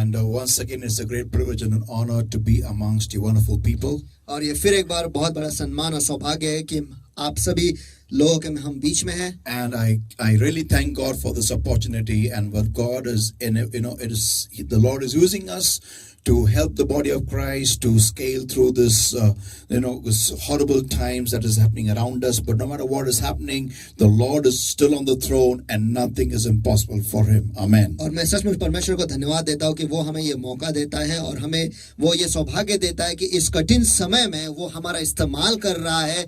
And once again, it's a great privilege and an honor to be amongst you wonderful people. और ये फिर एक बार बहुत बड़ा सम्मान और सौभाग्य है कि आप सभी लोगों के हम बीच में हैं. And I really thank God for this opportunity and what God is in, the Lord is using us to help the body of Christ to scale through this, this horrible times that is happening around us. But no matter what is happening, the Lord is still on the throne and nothing is impossible for Him. Amen. और मैं सचमुच परमेश्वर को धन्यवाद देता हूँ कि वो हमें ये मौका देता है और हमें वो ये सौभाग्य देता है कि इस कठिन समय में वो हमारा इस्तेमाल कर रहा है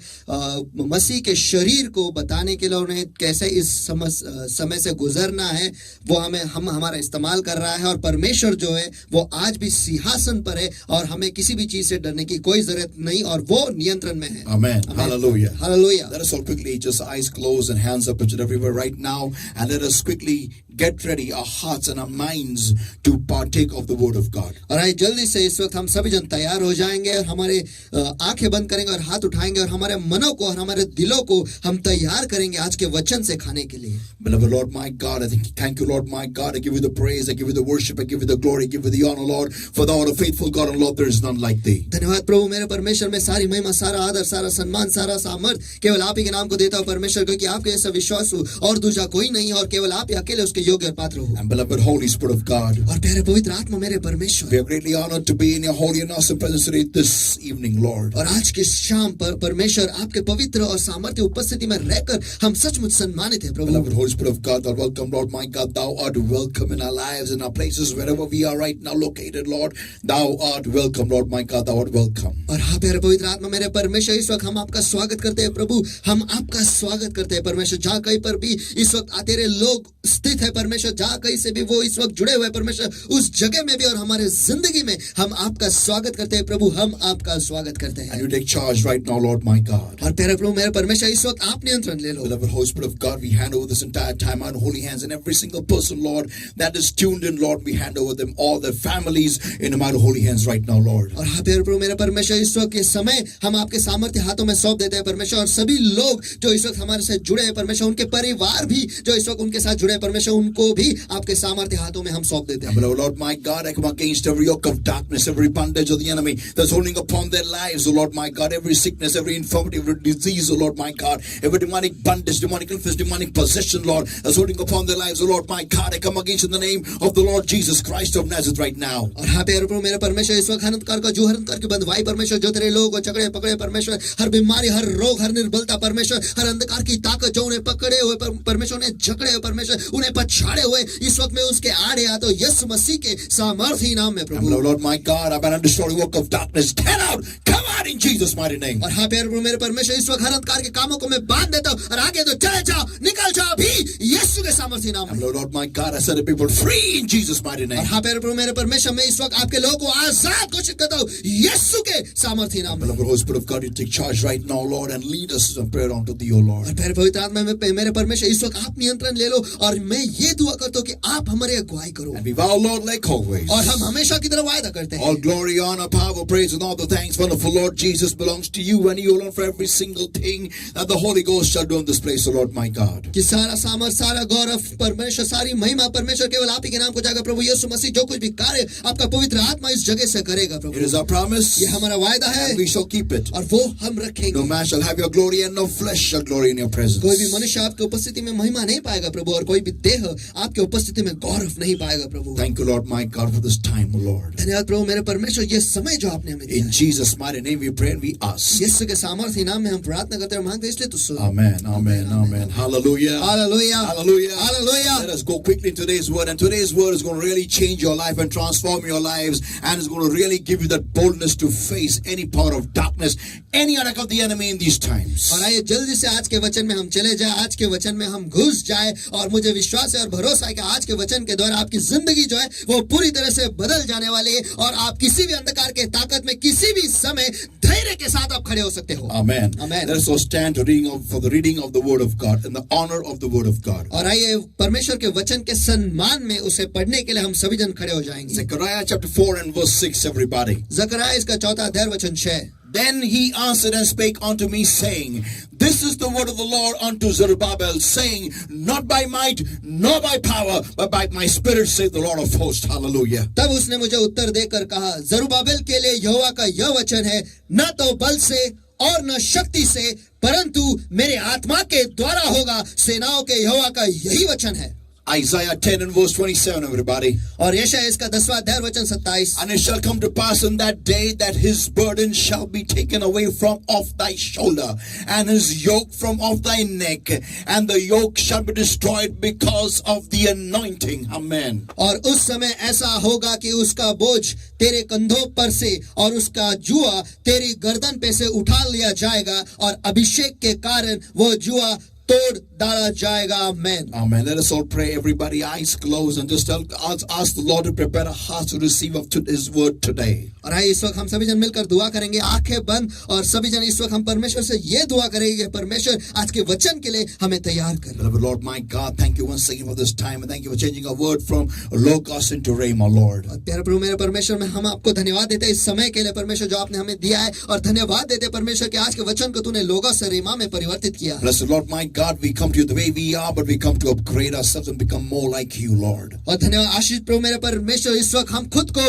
मसीह के शरीर को बताने के लिए उन्हें कैसे इस समय से गुजरना है. वो हमारा इस्तेमाल कर रहा है और परमेश्वर जो है वो आज भी सिंहासन पर है और हमें किसी भी चीज से डरने की कोई जरूरत नहीं और वो नियंत्रण में है. Amen. Hallelujah. Hallelujah. Let us all quickly just eyes closed and hands up everywhere right now, and let us quickly get ready our hearts and our minds to partake of the word of God. और आइए जल्दी से इस वक्त हम सभी जन तैयार हो जाएंगे और हमारे आंखें बंद करेंगे और हाथ उठाएंगे और हमारे मनों को और हमारे दिलों को हम तैयार करेंगे आज के वचन से खाने के लिए. Beloved Lord my God, I thank you Lord my God. I give you the praise, I give you the worship, I give you the glory, I give you the honor Lord. For thou art a faithful God and Lord there is none like thee. धन्यवाद प्रभु मेरे परमेश्वर. में सारी महिमा, सारा आदर, सारा सम्मान, सारा सामर्थ केवल आप ही के नाम को देता हूं परमेश्वर, क्योंकि आपके ऐसा विश्वास और दूसरा कोई नहीं है और केवल आप ही अकेले उसके योग्य और पात्र हो. And beloved Holy Spirit of God, और प्यारे पवित्र आत्मा मेरे परमेश्वर, we are greatly honored to be in your holy and awesome presence today this evening Lord. और आज के शाम पर परमेश्वर आपके पवित्र और सामर्थ्य उपस्थिति में रहकर हम सचमुच सम्मानित हैं प्रभु. Beloved Holy Spirit of God, thou welcome Lord my God, thou art welcome in our lives, in our places, wherever we are right now located Lord, thou art welcome Lord my God, thou art welcome. और हाँ प्यारे पवित्र आत्मा मेरे परमेश्वर, इस वक्त हम आपका स्वागत करते हैं प्रभु. हम आपका स्वागत करते हैं परमेश्वर. जहाँ कहीं पर भी इस वक्त तेरे लोग स्थित है परमेश्वर, जहाँ कहीं से भी वो इस वक्त जुड़े हुए परमेश्वर, उस जगह में भी और हमारे जिंदगी में हम आपका स्वागत करते हैं प्रभु. हम आपका स्वागत करते हैं. And you take charge right now Lord my God. और प्यारे प्रभु मेरे परमेश्वर, इस वक्त आप नियंत्रण ले लो. Beloved Holy Spirit of God, we hand over this entire time on holy hands, and every single person Lord that is tuned in Lord, we hand over them all their families in the mighty holy hands right now Lord. और हाँ प्यारे प्रभु मेरे परमेश्वर, इस वक्त के समय हम आपके सामर्थ्य हाथों में सौंप देते हैं परमेश्वर. और सभी लोग जो इस वक्त हमारे साथ जुड़े हैं परमेश्वर, उनके परिवार भी जो इस वक्त उनके साथ जुड़े हैं परमेश्वर, उनको भी आपके सामर्थ्य हाथों में हम सौंप देते हैं. Beloved Lord my God, I come against every yoke of darkness, every bondage of the enemy that's holding upon their lives, O Lord my God, every sickness, every infirmity, every disease, O Lord my God, every demonic bondage, demonic influence, demonic possession, Lord, that's holding upon their lives, O Lord my God, I come against in the name of the Lord Jesus Christ of Nazareth right now. और हाँ प्यारे प्रभु मेरे परमेश्वर, इस वक्त हननकार का जुहरन करके बंधवाई परमेश्वर, जो तेरे लोगों को चकड़े पकड़े परमेश्वर, हर बीमारी, हर रोग, हर निर्बलता परमेश्वर, हर अंधकार की ताकत जो उन्हें पकड़े हुए परमेश्वर, उन्हें जकड़े हुए परमेश्वर, उन्हें पछाड़े हुए इस वक्त में उसके आड़े आ तो यीशु मसीह के सामर्थ्य नाम में प्रभु. Lord my God, I bind the destroy work of darkness. Get out, come out in Jesus mighty name. और हाँ प्यारे प्रभु मेरे परमेश्वर, इस वक्त हर अंधकार के कामों को मैं बांध देता हूँ और आगे तो चले जाओ, निकल जाओ भी यीशु के सामर्थ्य नाम में. Lord my God, I set the people free in Jesus mighty name. और हाँ प्यारे प्रभु मेरे परमेश्वर, मैं इस वक्त आपके लोगों को आजाद घोषित करता हूँ यीशु के सामर्थ्य नाम में. Beloved Holy Spirit of God, you take charge right now Lord and lead us in prayer unto thee O Lord. और प्यारे पवित्र आत्मा में मेरे परमेश्वर, इस वक्त आप नियंत्रण ले लो और मैं ये दुआ करता हूँ कि आप हमारे अगुवाई करो. And we vow Lord like always. और हम हमेशा की तरह वायदा करते हैं. All glory, honor, power, praise and all the thanks, wonderful Lord Jesus, belongs to you and you alone for every single thing that the Holy Ghost shall do in this place O Lord my God. कि सारा सामर्थ, सारा गौरव परमेश्वर, सारी महिमा परमेश्वर केवल आप ही के नाम को जाएगा प्रभु. यीशु मसीह जो कुछ भी कार्य आपका पवित्र आत्मा इस जगह से करेगा प्रभु. It is our promise. ये हमारा वायदा है. And we shall keep it. और वो हम रखेंगे. No man shall have your glory and no flesh shall glory in your presence. कोई भी मनुष्य आपके उपस्थिति में महिमा नहीं पाएगा प्रभु और कोई भी देह आपके उपस्थिति में गौरव नहीं पाएगा प्रभु. Thank you Lord my God for this time O Lord. धन्यवाद प्रभु मेरे परमेश्वर, ये समय जो आपने हमें दिया. In Jesus mighty name we pray and we ask. यीशु के सामर्थ्य नाम में हम प्रार्थना करते हैं और मांगते हैं, इसलिए तो सुन. Amen, amen, amen. Hallelujah. Hallelujah. Hallelujah. Hallelujah. Let us go quickly to today's word, and today's word is going to really change your life and transform your lives, and it's going to really give you that boldness to face any power of darkness, any attack of the enemy in these times. और आइए जल्दी से आज के वचन में हम चले जाए, आज के वचन में हम घुस जाए और मुझे विश्वास है और भरोसा है कि आज के वचन के द्वारा आपकी जिंदगी जो है वो पूरी तरह से बदल जाने वाली है और आप किसी भी अंधकार के ताकत में किसी भी समय धैर्य के साथ आप खड़े हो सकते हो. Amen. Amen. Let us all stand for the reading of the word of God and the honor of the word of God. और आइए परमेश्वर के वचन के सम्मान में उसे पढ़ने के लिए हम सभी जन खड़े हो जाएंगे. Zechariah chapter 4 and verse 6 everybody. Zakaria इसका 4 अध्याय वचन 6. Then he answered and spake unto me, saying, This is the word of the Lord unto Zerubbabel, saying, Not by might, nor by power, but by my spirit, saith the Lord of hosts. Hallelujah. तब उसने मुझे उत्तर देकर कहा, जरुब्बाबेल के लिए यहोवा का यह वचन है, न तो बल से और न शक्ति से, परंतु मेरे आत्मा के द्वारा होगा। सेनाओं के यहोवा का यही वचन है। Isaiah 10 and verse 27, everybody. और यशायाह इसका 10वां अध्याय वचन 27। And it shall come to pass in that day that his burden shall be taken away from off thy shoulder, and his yoke from off thy neck, and the yoke shall be destroyed because of the anointing. Amen. और उस समय ऐसा होगा कि उसका बोझ तेरे कंधों पर से और उसका जुआ तेरी गर्दन पे से उठा लिया जाएगा, और अभिषेक के कारण वो जुआ तोड़ डाला जाएगा। Amen. Amen. Let us all pray, everybody, eyes closed, and just ask the Lord to prepare our hearts to receive of His word today. और आइए इस वक्त हम सभी जन मिलकर दुआ करेंगे, आंखें बंद, और सभी जन इस वक्त हम परमेश्वर से ये दुआ करेंगे कि परमेश्वर आज के वचन के लिए हमें तैयार कर। Beloved Lord, my God, thank you once again for this time, and thank you for changing our word from Logos into Rhema, Lord. और प्यारे प्रभु मेरे परमेश्वर, में हम आपको धन्यवाद देते हैं इस समय के लिए परमेश्वर, जो आपने हमें दिया है, और धन्यवाद देते हैं परमेश्वर कि आज के वचन को तूने लोगोस से रीमा में परिवर्तित किया। Blessed Lord, my God, we come to you the way we are, but we come to upgrade ourselves and become more like you, Lord. और धन्यवाद आशीष प्रभु मेरे परमेश्वर, इस वक्त हम खुद को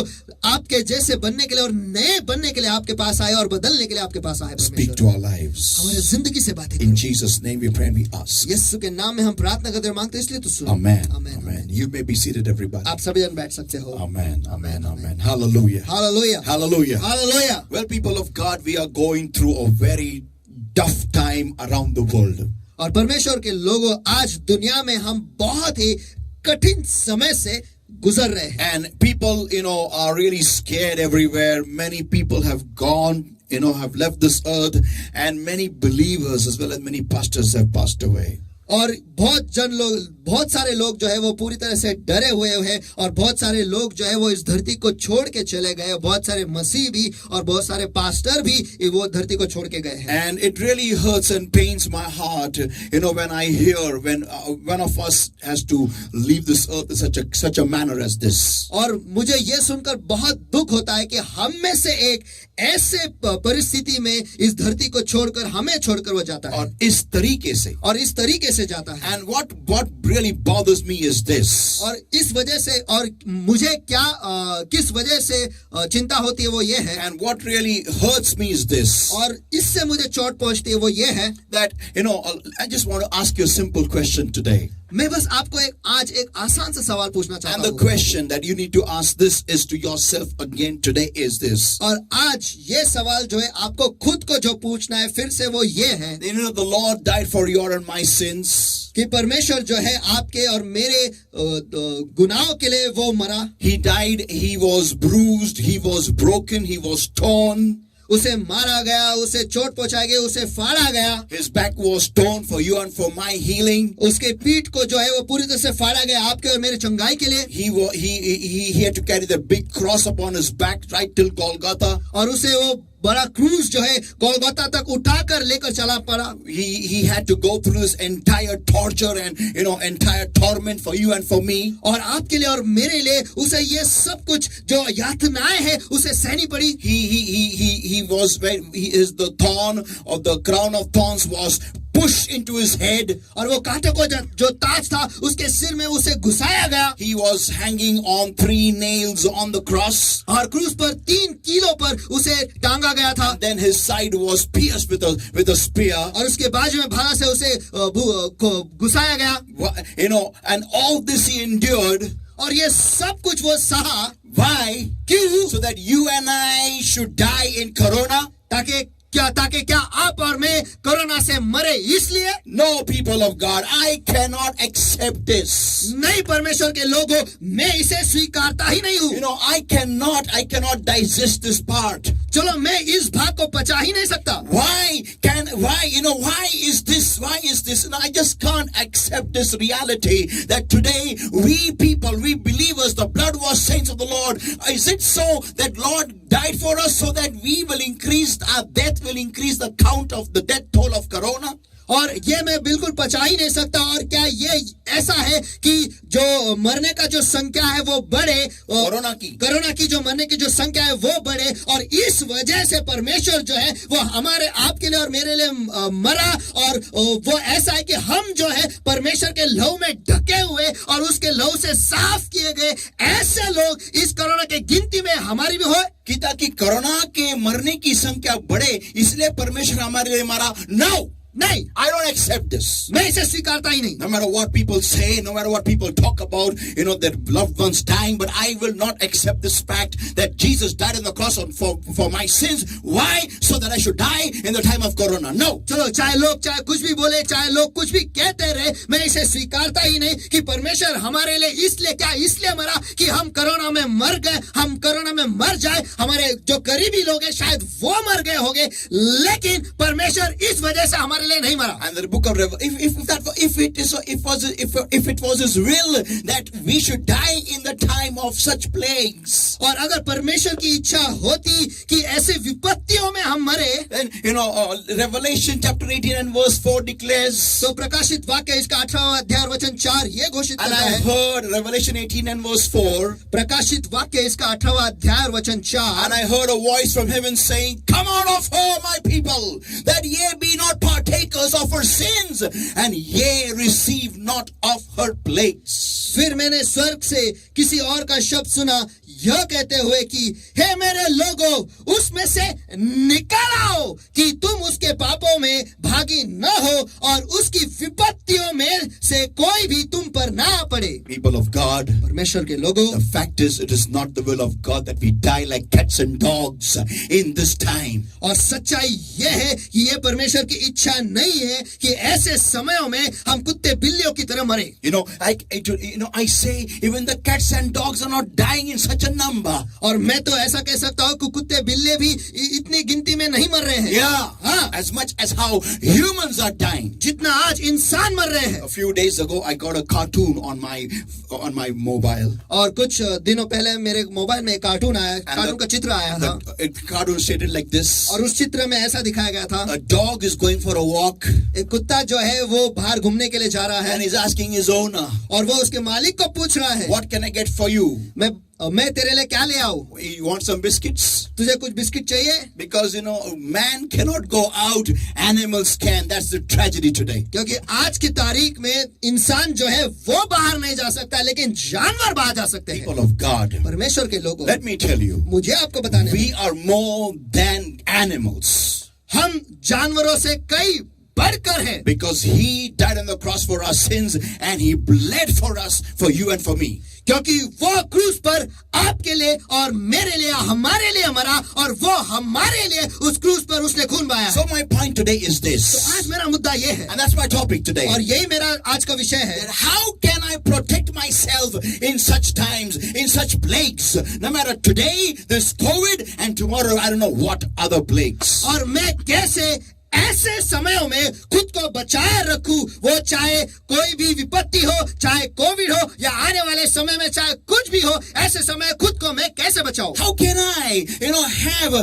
आपके जैसे बनने के लिए और नए बनने के लिए आपके पास आए और बदलने के लिए आपके पास आए। Speak to our lives. हमारे जिंदगी से बातें In Jesus' name we pray and we ask. यीशु के नाम में हम प्रार्थना करते और मांगते हैं, इसलिए तो सुनो। Amen. Amen. Amen. You may be seated, everybody. आप सभी जन बैठ सकते हो। Amen. Amen. Amen. Hallelujah. Hallelujah, Hallelujah. Hallelujah. Well, people of God, we are going through a very tough time around the world. और परमेश्वर के लोगों, आज दुनिया में हम बहुत ही कठिन समय से गुजर रहे हैं। And people, are really scared everywhere. Many people have gone, have left this earth, and many believers as well as many pastors have passed away. और बहुत सारे लोग जो है वो पूरी तरह से डरे हुए हैं, और बहुत सारे लोग जो है वो इस धरती को छोड़ के चले गए। बहुत सारे मसीह भी और बहुत सारे पास्टर भी वो धरती को छोड़ के गए हैं। And it really hurts and pains my heart, when I hear when one of us has to leave this earth in such a manner as this. और मुझे ये सुनकर बहुत दुख होता है कि हम में से एक ऐसे परिस्थिति में इस धरती को छोड़कर, हमें छोड़कर वो जाता है, और इस तरीके से जाता है। And what really bothers me is this. और इस वजह से, और मुझे किस वजह से चिंता होती है वो ये है। And what really hurts me is this. और इससे मुझे चोट पहुंचती है वो ये है That, I just want to ask you a simple question today. मैं बस आपको आज एक आसान सा सवाल पूछना And चाहता the हूँ। question that you need to ask this is to yourself again today is this. और आज ये सवाल जो है आपको खुद को जो पूछना है फिर से वो ये है The Lord died for your and my sins. कि परमेश्वर जो है आपके और मेरे गुनाहों के लिए वो मरा। He died, he was bruised, he was broken, he was torn. उसे मारा गया, उसे चोट पहुंचाई गई, उसे फाड़ा गया। His back was torn for you and for my healing. उसके पीठ को जो है वो पूरी तरह से फाड़ा गया आपके और मेरे चंगाई के लिए। He had to carry the big cross upon his back right till Golgotha. और उसे वो बड़ा क्रूज जो है गोलगोता तक उठाकर लेकर चला पड़ा। He had to go through this entire torture and entire torment for you and for me. और आपके लिए और मेरे लिए उसे ये सब कुछ जो यातनाएं हैं उसे सहनी पड़ी। He is the thorn of the crown of thorns was pushed into his head. और वो कांटों को जो ताज था उसके सिर में उसे घुसाया गया। He was hanging on 3 nails on the cross. और क्रूस पर 3 कीलों पर उसे टांगा गया था। And then his side was pierced with a spear. और उसके बाजू में भाला से उसे घुसाया गया। And all this he endured. और ये सब कुछ वो सहा। Why? क्यों? So that you and I should die in corona. ताकि क्या आप और मैं कोरोना से मरे, इसलिए? No, people of God, I cannot accept this. नहीं परमेश्वर के लोगों, मैं इसे स्वीकारता ही नहीं हूँ। I cannot digest this part. चलो मैं इस भाग को पचा ही नहीं सकता। Why is this? And I just can't accept this reality that today we believers, the blood-washed saints of the Lord, is it so that Lord died for us so that our death will increase the count of the death toll of corona? और ये मैं बिल्कुल पचा ही नहीं सकता। और क्या ये ऐसा है कि जो मरने का जो संख्या है वो बढ़े, कोरोना की जो मरने की जो संख्या है वो बढ़े, और इस वजह से परमेश्वर जो है वो हमारे आपके लिए और मेरे लिए मरा। और वो ऐसा है कि हम जो है परमेश्वर के लहू में ढके हुए और उसके लहू से साफ किए गए ऐसे लोग इस कोरोना के गिनती में हमारी भी हो, कि ताकि कोरोना के मरने की संख्या बढ़े, इसलिए परमेश्वर हमारे लिए मरा। नो, नहीं, I don't accept this. मैं इसे स्वीकारता ही नहीं। No matter what people say, no matter what people talk about, their loved ones dying, but I will not accept this fact that Jesus died on the cross for my sins. Why? So that I should die in the time of Corona. No. चलो, चाहे लोग चाहे कुछ भी बोले, चाहे लोग कुछ भी कहते रहे, मैं इसे स्वीकारता ही नहीं कि परमेश्वर हमारे लिए इसलिए मरा कि हम कोरोना में मर गए, हम कोरोना में मर जाए, हमारे जो करीबी लोग हैं शायद वो मर गए होंगे, लेकिन परमेश्वर इस वजह से हमारे लिए नहीं मरा। And the book of if it was his will that we should die in the time of such plagues, और अगर परमेश्वर की इच्छा होती कि ऐसे विपत्तियों में हम मरे, then Revelation chapter 18 and verse 4 declares, तो प्रकाशित वाक्य इसका 18वां अध्याय वचन 4 ये घोषित and करता I है। heard Revelation 18 and verse 4, प्रकाशित वाक्य इसका 18वां अध्याय वचन 4, and I heard a voice from heaven saying, come out of her, my people, that ye be not partakers of her sins, and ye receive not of her plagues. फिर मैंने स्वर्ग से किसी और का शब्द सुना यह कहते हुए कि हे मेरे लोगों, उसमें से निकल आओ कि तुम उसके पापों में भागी न हो और उसकी विपत्तियों में से कोई भी तुम पर ना पड़े। People of God, परमेश्वर के लोगों, the fact is it is not the will of God that we die like cats and dogs in this time. और सच्चाई यह है कि यह परमेश्वर की इच्छा नहीं है कि ऐसे समयों में हम कुत्ते बिल्लियों की तरह मरे। I say even the cats and dogs are not dying in such a number. और मैं तो ऐसा कह सकता हूँ कि कुत्ते बिल्ले भी इतनी गिनती में नहीं मर रहे हैं। Yeah, as much as how humans are dying. जितना आज इंसान मर रहे हैं। A few days ago I got a cartoon on my mobile. और कुछ दिनों पहले मेरे मोबाइल में एक कार्टून आया, कार्टून का चित्र आया था। The cartoon stated like this. और उस चित्र में ऐसा दिखाया गया था, a dog is going for a walk. एक कुत्ता जो है वो बाहर घूमने के लिए जा रहा है, and he's asking his owner, और वो उसके मालिक को पूछ रहा है, what can I get for you? मैं तेरे लिए क्या ले आऊं? You want some biscuits? तुझे कुछ बिस्किट चाहिए? Because man cannot go out, animals can. That's the tragedy today. क्योंकि आज की तारीख में इंसान जो है वो बाहर नहीं जा सकता, लेकिन जानवर बाहर जा सकते हैं। People of God, परमेश्वर के लोगों, let me tell you, मुझे आपको बताने, we are more than animals. हम जानवरों से कई बढ़कर है। Because he died on the cross for our sins and he bled for us, for you and for me. क्योंकि वो क्रूस पर आपके लिए और मेरे लिए, हमारे लिए मरा, और वो हमारे लिए उस क्रूस पर उसने खून बहाया। So my point today is this. तो आज मेरा मुद्दा ये है, and that's my topic today. और यही मेरा आज का विषय है, that how can I protect myself in such times, in such plagues? No matter today, this COVID, and tomorrow, I don't know what other plagues. और मैं कैसे ऐसे समयों में खुद को बचाए रखूं, वो चाहे कोई भी विपत्ति हो, चाहे कोविड हो या आने वाले समय में चाहे कुछ भी हो, ऐसे समय खुद को मैं कैसे बचाऊं? How can I, have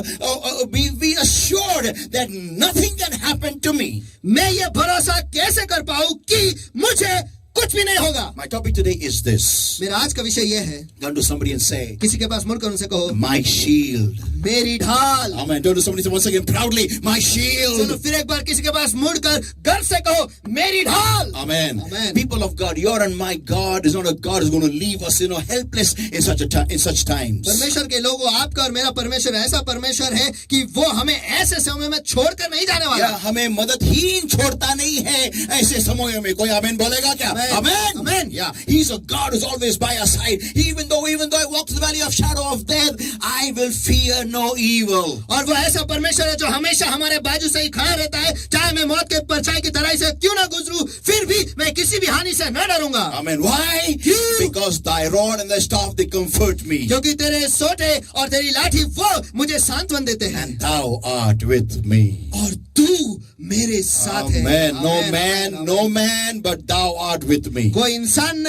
be assured that nothing can happen to me? मैं ये भरोसा कैसे कर पाऊं कि मुझे कुछ भी नहीं होगा? My topic today is this. मेरा आज का विषय यह है, Turn to somebody and say, किसी के पास मुड़कर उनसे कहो, my shield. मेरी ढाल। Amen. Turn to somebody once again proudly, my shield. चलो फिर एक बार किसी के पास मुड़कर गर्व से कहो, मेरी ढाल। Amen. Amen. People of God, your and my God is not a God who's going to leave us, helpless in such times. परमेश्वर के लोगों, आपका और मेरा परमेश्वर ऐसा परमेश्वर है कि वो हमें ऐसे समय में छोड़कर नहीं जाने वाला। हमें मददहीन छोड़ता नहीं है ऐसे समयों में। कोई आमीन बोलेगा क्या? Amen. Amen. Yeah, he's a God who's always by our side. Even though I walk through the valley of shadow of death, I will fear no evil. और वो ऐसा परमेश्वर है जो हमेशा हमारे बाजू से ही खड़ा रहता है, चाहे मैं मौत के परछाई की तरह से क्यों ना गुजरूं, फिर भी मैं किसी भी हानि से न डरूंगा। Amen. Why? Because thy rod and thy staff they comfort me. क्योंकि तेरे सोटे और तेरी लाठी वो मुझे सांत्वन देते हैं। And thou art with me. और तू तू मेरे साथ है। Amen. No amen, man, amen, no amen. man, but thou art with me. कोई इंसान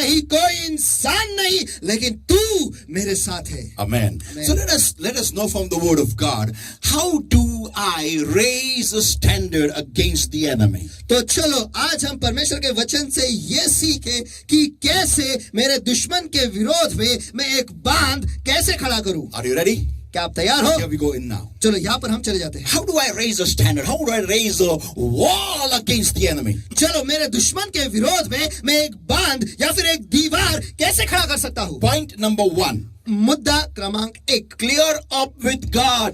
नहीं, लेकिन तू मेरे साथ है। Amen. Amen. So let us know from the word of God, how do I raise a standard against the enemy? तो चलो आज हम परमेश्वर के वचन से ये सीखें कि कैसे मेरे दुश्मन के विरोध में मैं एक बांध कैसे खड़ा करूं। Are you ready? क्या आप तैयार हो? Here we go in now. चलो यहाँ पर हम चले जाते हैं। How do I raise a standard? How do I raise a wall against the enemy? चलो मेरे दुश्मन के विरोध में मैं एक बांध या फिर एक दीवार कैसे खड़ा कर सकता हूँ। Point number 1. मुद्दा क्रमांक 1, Clear up with God.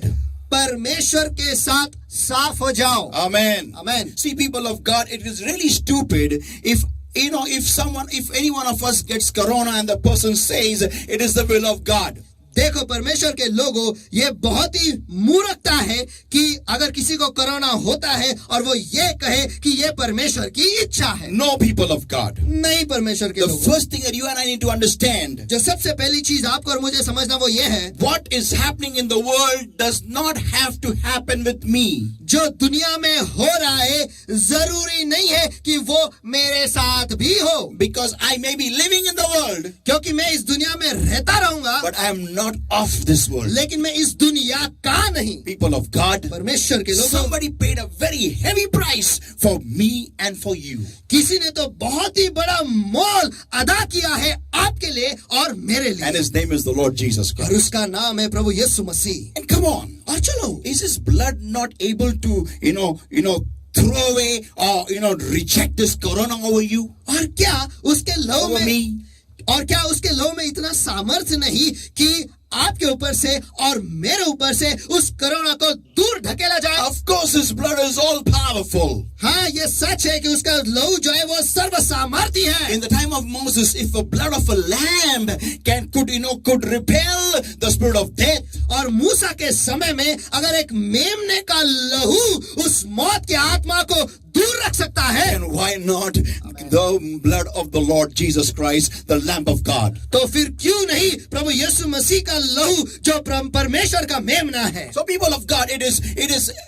परमेश्वर के साथ साफ हो जाओ। Amen. Amen. See, people of God, it is really stupid if any one of us gets corona and the person says it is the will of God. देखो परमेश्वर के लोगों, ये बहुत ही मूर्खता है कि अगर किसी को कोरोना होता है और वो ये कहे कि ये परमेश्वर की इच्छा है। No, people of God. नहीं परमेश्वर के The लोगों, first thing that you and I need to understand, जो सबसे पहली चीज आपको और मुझे समझना वो ये है, what is happening in the world does not have to happen with me. जो दुनिया में हो रहा है जरूरी नहीं है कि वो मेरे साथ भी हो। Because I may be living in the world, क्योंकि मैं इस दुनिया में रहता रहूंगा, but I am not of this world. लेकिन मैं इस दुनिया का नहीं। People of God, परमेश्वर के लोगों, somebody paid a very heavy price for me and for you. किसी ने तो बहुत ही बड़ा मोल अदा किया है आपके लिए और मेरे लिए, And his name is the Lord Jesus और Christ. उसका नाम है प्रभु यीशु मसीह। And come on, और चलो, is his blood not able to, throw away or, reject this corona over you? और क्या उसके लहू Over में, me? और क्या उसके लहू में इतना सामर्थ्य नहीं कि आपके ऊपर से और मेरे ऊपर से उस कोरोना को दूर ढकेला जाए? Of course, his blood is all powerful. हाँ, ये सच है कि उसका लहू जो है वो सर्व सामर्थ्य है। In the time of Moses, if the blood of a lamb could repel the spirit of death, और मूसा के समय में अगर एक मेमने का लहू उस मौत की आत्मा को दूर रख सकता है, then why not the blood of the Lord Jesus Christ, the Lamb of God? तो फिर क्यों नहीं प्रभु यीशु मसीह का लहू जो परमेश्वर का मेमना है। So people of God, it is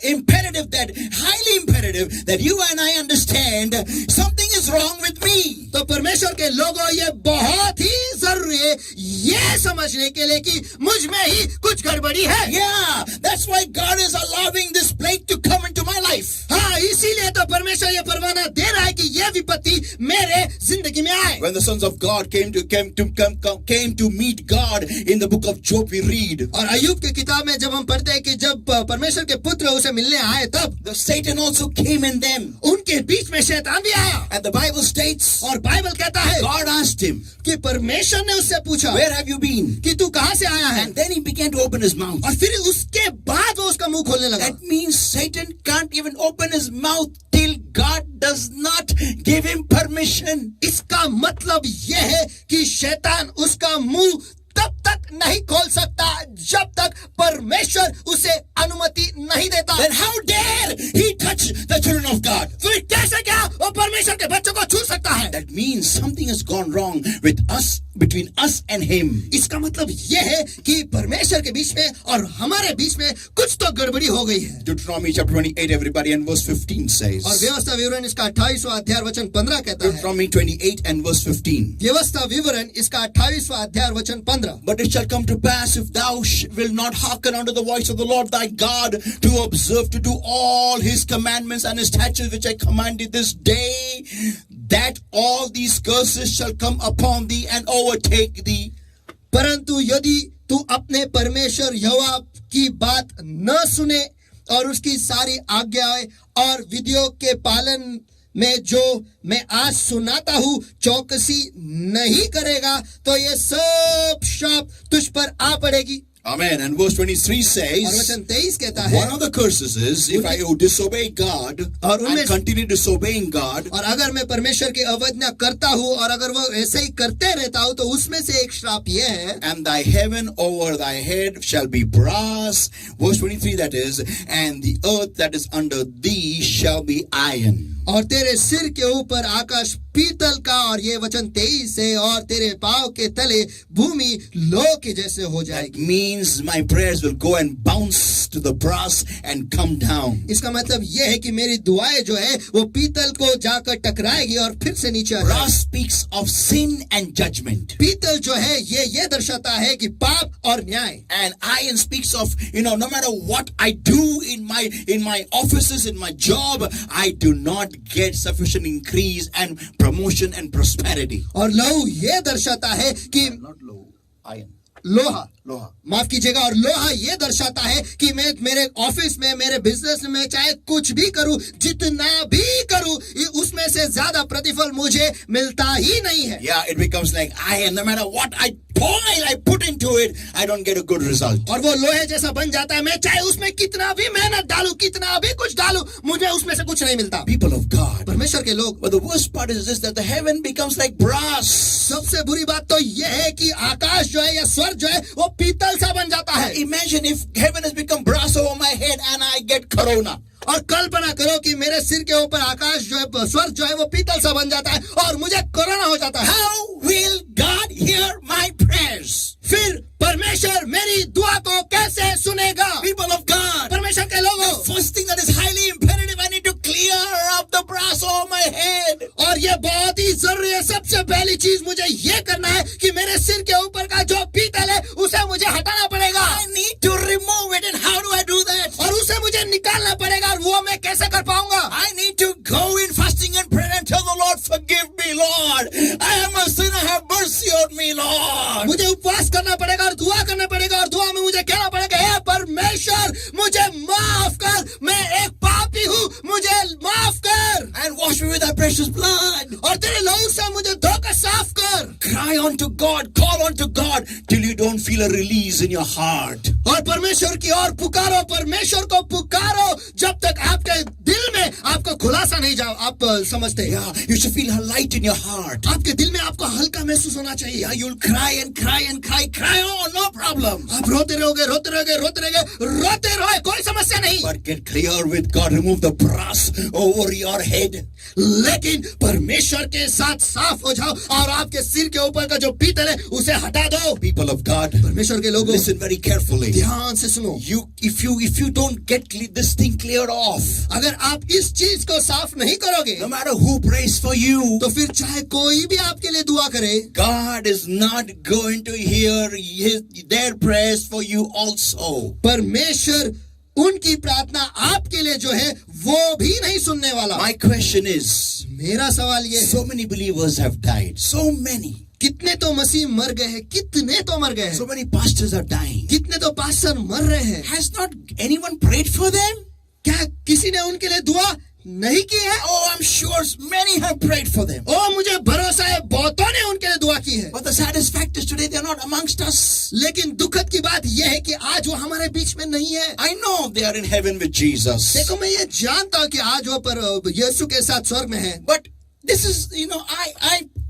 imperative, highly imperative that you and I understand something is wrong with me. तो परमेश्वर के लोगों, ये बहुत ही जरूरी है ये समझने के लिए कि मुझ में ही कुछ गड़बड़ी है। Yeah, that's why God is allowing this plague to come into my life. हाँ, इसीलिए तो परमेश्वर ये परवाना दे रहा है कि ये विपत्ति मेरे जिंदगी में आए। When the sons of God came to meet God in the book of Job, we read, और अय्यूब की किताब में जब हम पढ़ते हैं कि जब परमेश्वर के पुत्र उसे मिलने आए, तब the Satan also came in them. उनके बीच में शैतान भी आया। And the Bible states, और बाइबल कहता है God asked him, कि परमेश्वर ने उससे पूछा, where have you been? कि तू कहां से आया है? And then he began to open his mouth. और फिर उसके बाद वो उसका मुंह खोलने लगा। That means Satan can't even open his mouth till God does not give him permission. इसका मतलब यह है कि शैतान उसका मुंह तब तक नहीं खोल सकता जब तक परमेश्वर उसे अनुमति नहीं देता। Then how dare he touch the children of God? फिर कैसे क्या वो परमेश्वर के बच्चों को छू सकता है? That means something has gone wrong with us, between us and him. इसका मतलब यह है कि परमेश्वर के बीच में और हमारे बीच में कुछ तो गड़बड़ी हो गई है। Deuteronomy chapter 28, everybody, and verse 15 says. और व्यवस्था विवरण इसका 28वां अध्याय वचन 15 कहता है। Deuteronomy 28 and verse 15. व्यवस्था विवरण इसका 28वां अध्याय वचन 15। But it shall come to pass, if thou will not hearken unto the voice of the Lord thy God, to observe to do all his commandments and his statutes which I command thee this day, that all these curses shall come upon thee and overtake thee. परंतु यदि तू अपने परमेश्वर यहोवा की बात न सुने और उसकी सारी आज्ञाएं और विधियों के पालन में जो मैं आज सुनाता हूँ चौकसी नहीं करेगा, तो ये सब शाप तुझ पर आ पड़ेगी। Amen. And verse 23 और says, वचन 23 कहता है, one of the curses is, if I disobey God and continue disobeying God, और अगर मैं परमेश्वर की अवज्ञा करता हूँ और अगर वो ऐसे ही करते रहता हूँ, तो उसमें से एक श्राप ये है, and thy heaven over thy head shall be brass, verse 23 that is, and the earth that is under thee shall be iron. और तेरे सिर के ऊपर आकाश पीतल का, और ये वचन 23 है, और तेरे पांव के तले भूमि लोह के जैसे हो That जाएगी। means my prayers will go and bounce to the brass and come down. इसका मतलब ये है कि मेरी दुआएं जो है वो पीतल को जाकर टकराएगी और फिर से नीचे आ जाएगी। Brass speaks of sin and judgment. पीतल जो है ये दर्शाता है कि पाप और न्याय। And iron speaks of, no matter what I do in my offices, in my job, I do not get sufficient increase and promotion and prosperity. और लौह ये दर्शाता है कि Not low, iron. लोहा Loha. माफ कीजिएगा, और लोहा ये दर्शाता है कि मैं मेरे ऑफिस में, मेरे बिजनेस में चाहे कुछ भी करूं, जितना भी करूं, उसमें से ज्यादा प्रतिफल मुझे मिलता ही नहीं है। Yeah, it becomes like iron. No matter what toil I put into it, I don't get a good result. और वो लोहे जैसा बन जाता है, मैं चाहे उसमें कितना भी मेहनत डालूं, कितना भी कुछ डालूं, मुझे उसमें से कुछ नहीं मिलता। People of God. परमेश्वर के लोग, But the worst part is this, that the heaven becomes like brass. सबसे बुरी बात तो ये है कि आकाश जो है या स्वर्ग जो है वो पीतल सा बन जाता है। Imagine if heaven has become brass over my head and I get corona. और कल्पना करो कि मेरे सिर के ऊपर आकाश जो है, स्वर्ग जो है वो पीतल सा बन जाता है और मुझे कोरोना हो जाता है। How will God hear my prayers? फिर परमेश्वर मेरी दुआ को कैसे सुनेगा? People of God. परमेश्वर के लोगों, The first thing that is highly imperative, I need to clear up the brass over my head. और ये बहुत ही जरूरी है, सबसे पहली चीज मुझे ये करना है कि मेरे सिर के ऊपर का जो पीतल है उसे मुझे हटाना पड़ेगा। I need to remove it. And how do I do that? और उसे मुझे निकालना पड़ेगा, और वो मैं कैसे कर पाऊंगा? I need to go in fasting and prayer and tell the Lord, forgive me, Lord. I am a sinner, have mercy on me, Lord. मुझे उपवास करना पड़ेगा और दुआ करना पड़ेगा, और दुआ में मुझे कहना पड़ेगा, हे परमेश्वर मुझे माफ कर, मैं एक पापी हूँ, मुझे माफ कर। And wash me with thy precious blood. और तेरे लहू से मुझे धोकर साफ कर। Cry unto God, call unto God till you don't feel a release in your heart. और परमेश्वर की ओर पुकारो, परमेश्वर को पुकारो जब तक आपके दिल में आपको खुलासा नहीं जाओ, आप समझते हैं। Yeah, you should feel a light in your heart. आपके दिल में आपको हल्का महसूस होना चाहिए। Yeah, you'll cry and cry and cry, cry on, no problem. आप रोते रहोगे, रोते रहोगे, रोते रहोगे, रोते रहो, कोई समस्या नहीं। But get clear with God, remove the brass over your head. लेकिन परमेश्वर के साथ साफ हो जाओ और आपके सिर के ऊपर का जो पीतल है उसे हटा दो। People of God, परमेश्वर के लोगों, listen very carefully. ध्यान से सुनो। If you don't get this thing cleared off, अगर आप इस चीज को साफ नहीं करोगे, no matter who prays for you, तो फिर चाहे कोई भी आपके लिए दुआ करे, God is not going to hear their prayers for you also. परमेश्वर उनकी प्रार्थना आपके लिए जो है वो भी नहीं सुनने वाला। My question is, मेरा सवाल ये है, so many believers have died. So many. कितने तो मसीह मर गए हैं, कितने तो मर गए हैं, So many pastors are dying. कितने तो पास्टर मर रहे हैं। Has not anyone prayed for them? क्या किसी ने उनके लिए दुआ नहीं की है? Oh, I'm sure many have prayed for them. ओ मुझे भरोसा है बहुतों ने उनके लिए दुआ की है। But the saddest fact is today they are not amongst us. लेकिन दुखद की बात यह है कि आज वो हमारे बीच में नहीं है। I know they are in heaven with Jesus. देखो मैं ये जानता हूँ कि आज वो पर यीशु के साथ स्वर्ग में है। But this is,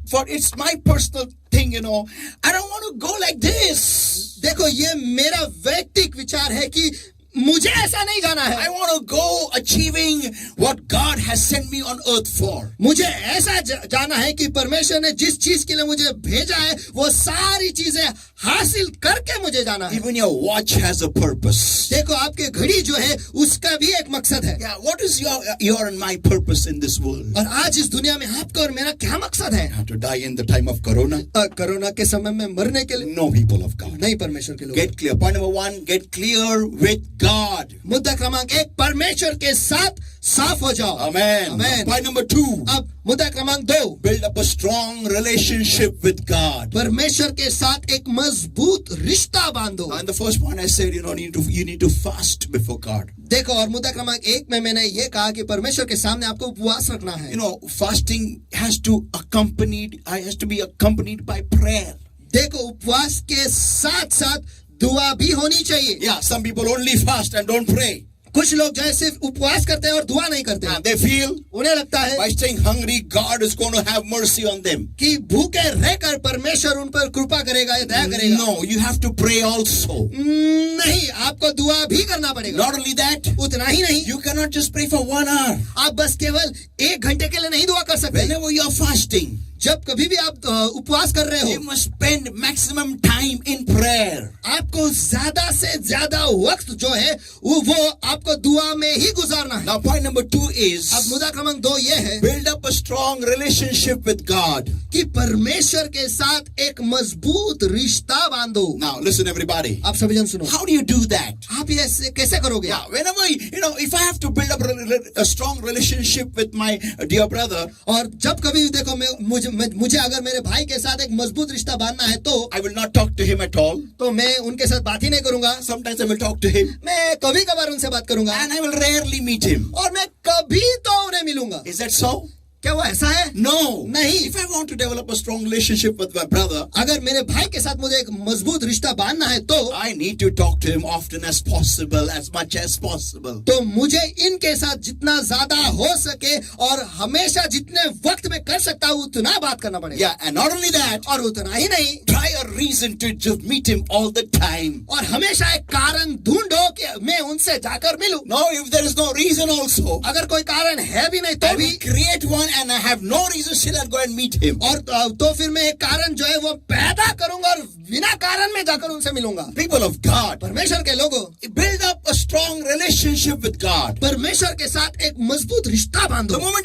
for it's my personal thing, I don't want to go like this. देखो ये मेरा वैयक्तिक विचार है कि मुझे ऐसा नहीं जाना है। I want to go achieving what God has sent me on earth for. मुझे ऐसा जाना है कि परमेश्वर ने जिस चीज के लिए मुझे भेजा है वो सारी चीजें हासिल करके मुझे जाना है। Even your watch has a purpose. देखो आपके घड़ी जो है उसका भी एक मकसद है। Yeah, what is your and my purpose in this world? और आज इस दुनिया में आपका और मेरा क्या मकसद है? To die in the time of Corona? Corona के समय में मरने के लिए? No, people of God. नहीं, परमेश्वर के लोग। Get clear. Point number 1, get clear with God. मुद्दा क्रमांक 1, परमेश्वर के साथ साफ हो जाओ। Amen. Amen. Point number 2, अब मुद्दा क्रमांक 2, build up a strong relationship with God. परमेश्वर के साथ एक मजबूत रिश्ता बांधो। And the first point I said, you need to fast before God. देखो, और मुद्दा क्रमांक 1 में मैंने ये कहा कि परमेश्वर के सामने आपको उपवास रखना है। Fasting has to be accompanied by prayer. देखो, उपवास के साथ साथ दुआ भी होनी चाहिए। Yeah, some people only fast and don't pray. कुछ लोग जो है सिर्फ उपवास करते हैं और दुआ नहीं करते हैं। They feel उन्हें लगता है by staying hungry, God is going to have mercy on them. कि भूखे रहकर परमेश्वर उन पर कृपा करेगा या दया करेगा। No, you have to pray also. नहीं, आपको दुआ भी करना पड़ेगा। Not only that, उतना ही नहीं, you cannot just pray for 1 hour. आप बस केवल 1 घंटे के लिए नहीं दुआ कर सकते। Whenever you are fasting, जब कभी भी आप उपवास कर रहे you हो, must spend maximum time in prayer. आपको ज्यादा से ज्यादा वक्त जो है वो आपको दुआ में ही गुजारना है। Now, point number 2 is अब मुद्दा क्रमांक 2 ये है build up a strong relationship with God. कि परमेश्वर के साथ एक मजबूत रिश्ता बांधो। Now, listen, everybody. आप सभी जन सुनो, How do you do that? आप ये कैसे करोगे? Yeah, whenever, if I have to build up a strong relationship with my dear brother, और जब कभी देखो मुझे अगर मेरे भाई के साथ एक मजबूत रिश्ता बांधना है तो I will not talk to him at all. तो मैं उनके साथ बात ही नहीं करूंगा। Sometimes I will talk to him मैं कभी कभार उनसे बात करूंगा and I will rarely meet him. और मैं कभी तो उन्हें मिलूंगा। Is that so? क्या वो ऐसा है? No. नहीं। If I want to develop a strong relationship with my brother, अगर मेरे भाई के साथ मुझे एक मजबूत रिश्ता बांधना है तो I need to talk to him often as possible, as much as possible. तो मुझे इनके साथ जितना ज्यादा हो सके और हमेशा जितने वक्त में कर सकता हूँ उतना बात करना पड़ेगा। Yeah, and not only that, और उतना ही नहीं, try a reason to just meet him all the time. और हमेशा एक कारण ढूंढो कि मैं उनसे जाकर मिलूं। No, if there is no reason also, अगर कोई कारण है भी नहीं I तो भी, will create one and I have no reason, still I'll go and meet him. और तो फिर मैं एक कारण जो है वो पैदा करूंगा और बिना कारण में जाकर उनसे मिलूंगा। People of God, परमेश्वर के लोगों, build up a strong relationship with God. परमेश्वर के साथ एक मजबूत रिश्ता बांधो। The moment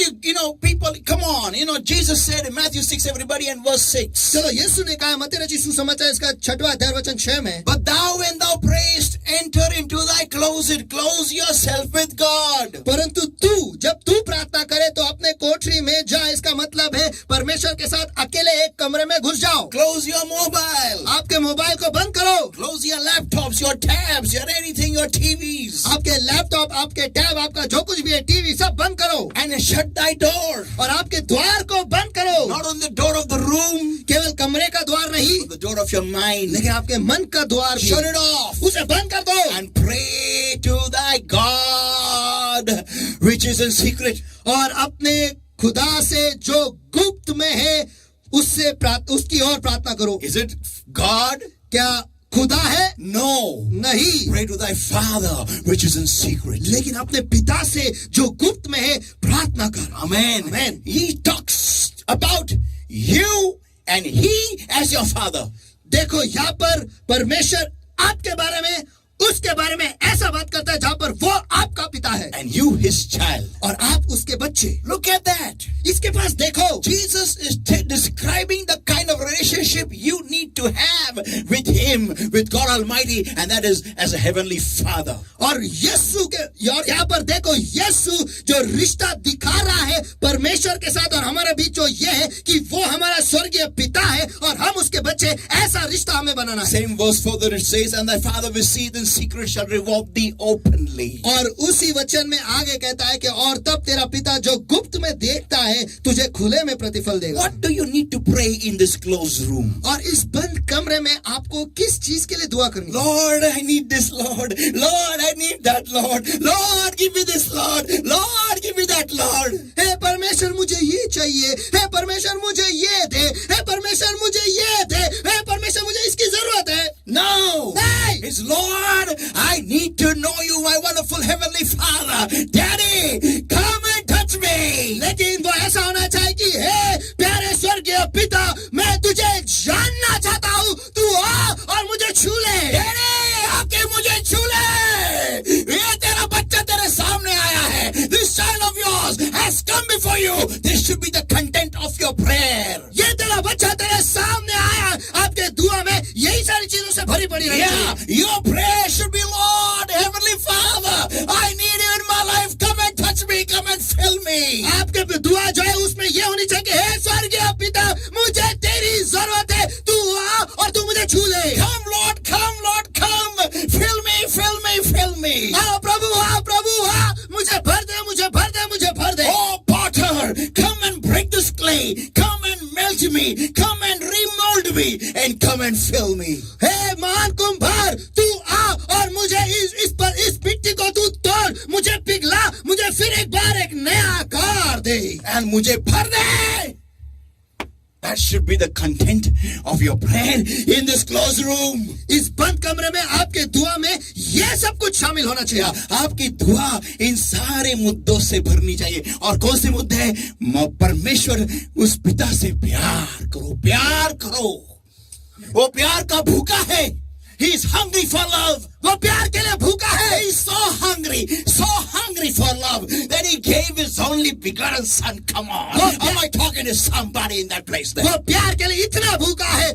people, come on, Jesus said in Matthew 6, everybody, and verse 6. चलो यीशु ने कहा मत्ती रचित सुसमाचार इसका 6वां अध्याय वचन 6 में, But thou, when thou prayest, enter into thy closet, close yourself with God. परंतु तू जब तू प्रार्थना करे तो अपने कोठरी में जा। इसका मतलब है परमेश्वर के साथ अकेले एक कमरे में घुस जाओ। Close your mobile. आपके मोबाइल को बंद करो। Close your laptops, your tabs, your anything, your TVs. आपके लैपटॉप, आपके टैब, आपका जो कुछ भी है, टीवी सब बंद करो। And shut thy door. और आपके द्वार को बंद करो। Not on the door of the room, केवल कमरे का द्वार नहीं, but the door of your mind. लेकिन आपके मन का द्वार भी। Shut it off. उसे बंद कर दो। And pray to thy God, which is in secret. और अपने खुदा से जो गुप्त में है उससे उसकी ओर प्रार्थना करो। Is it God? क्या खुदा है? No. नहीं। Pray to thy Father, which is in secret. लेकिन अपने पिता से जो गुप्त में है प्रार्थना कर। Amen. Amen. He talks about you and he as your father. देखो यहाँ पर परमेश्वर आपके बारे में, उसके बारे में ऐसा बात करता है जहां पर वो आपका पिता है And you his child. और आप उसके बच्चे। Look at that. इसके पास देखो, Jesus is describing the kind of relationship you need to have with him, with God Almighty, and that is as a heavenly father. और यीशु के, और यहाँ पर देखो यीशु जो रिश्ता दिखा रहा है परमेश्वर के साथ और हमारे बीच जो ये है कि वो हमारा स्वर्गीय पिता है और हम उसके बच्चे। ऐसा रिश्ता हमें बनाना है। Same verse further it says, and thy father will see in secret shall reward thee openly. और उसी वचन में आगे कहता है कि और तब तेरा पिता जो गुप्त में देखता है तुझे खुले में प्रतिफल देगा। What do you need to pray in this closed room? और इस बंद कमरे में आपको किस चीज के लिए दुआ करनी है? Lord, I need this, Lord. Lord, I need that, Lord. Lord, give me this, Lord. Lord, give me that, Lord. हे परमेश्वर मुझे ये चाहिए, हे परमेश्वर मुझे ये दे, हे परमेश्वर मुझे ये दे, हे परमेश्वर मुझे इसकी जरूरत है। No. नहीं। It's Lord, I need to know you, my wonderful heavenly Father. Daddy, come and touch me. लेकिन वो ऐसा होना चाहिए कि हे प्यारे स्वर्गीय पिता, मैं तुझे जानना चाहता हूँ, तू आ और मुझे छू ले। Daddy, आके मुझे छू ले। ये तेरा बच्चा तेरे सामने आया है। This child of yours has come before you. This should be the content of your prayer. ये तेरा बच्चा तेरे सामने आया, आपके दुआ में यही सारी चीजों से भरी पड़ी रहती है। Yeah, your prayer should be, Lord, Heavenly Father, I need you in my life. Come and touch me. Come and fill me. आपके दुआ जो है उसमें ये होनी चाहिए कि हे स्वर्गीय पिता, मुझे तेरी जरूरत है, तू आ और तू मुझे छू ले। Come, Lord, come, Lord, come. Fill me, fill me, fill me. आ प्रभु, आ प्रभु, आ मुझे भर दे, मुझे भर दे, मुझे भर दे। Oh, potter, come and break this clay. Come and melt me. Come and remold me. And come and fill me. हे महान कुंभार, तू आ और मुझे इस मिट्टी को तू तोड़, मुझे पिघला, मुझे फिर एक बार एक नया आकार दे। And मुझे भर दे. That should be the content of your prayer in this closed room. इस बंद कमरे में आपके दुआ में ये सब कुछ शामिल शामिल होना चाहिए। आपकी दुआ इन सारे मुद्दों से भरनी चाहिए। और कौन से मुद्दे हैं? परमेश्वर उस पिता से प्यार करो, प्यार करो। वो प्यार का भूखा है। He is hungry for love. वो प्यार के लिए भूखा है। He is so hungry for love that he gave his only begotten son. Come on. Am I talking to somebody in that place there? वो प्यार के लिए इतना भूखा है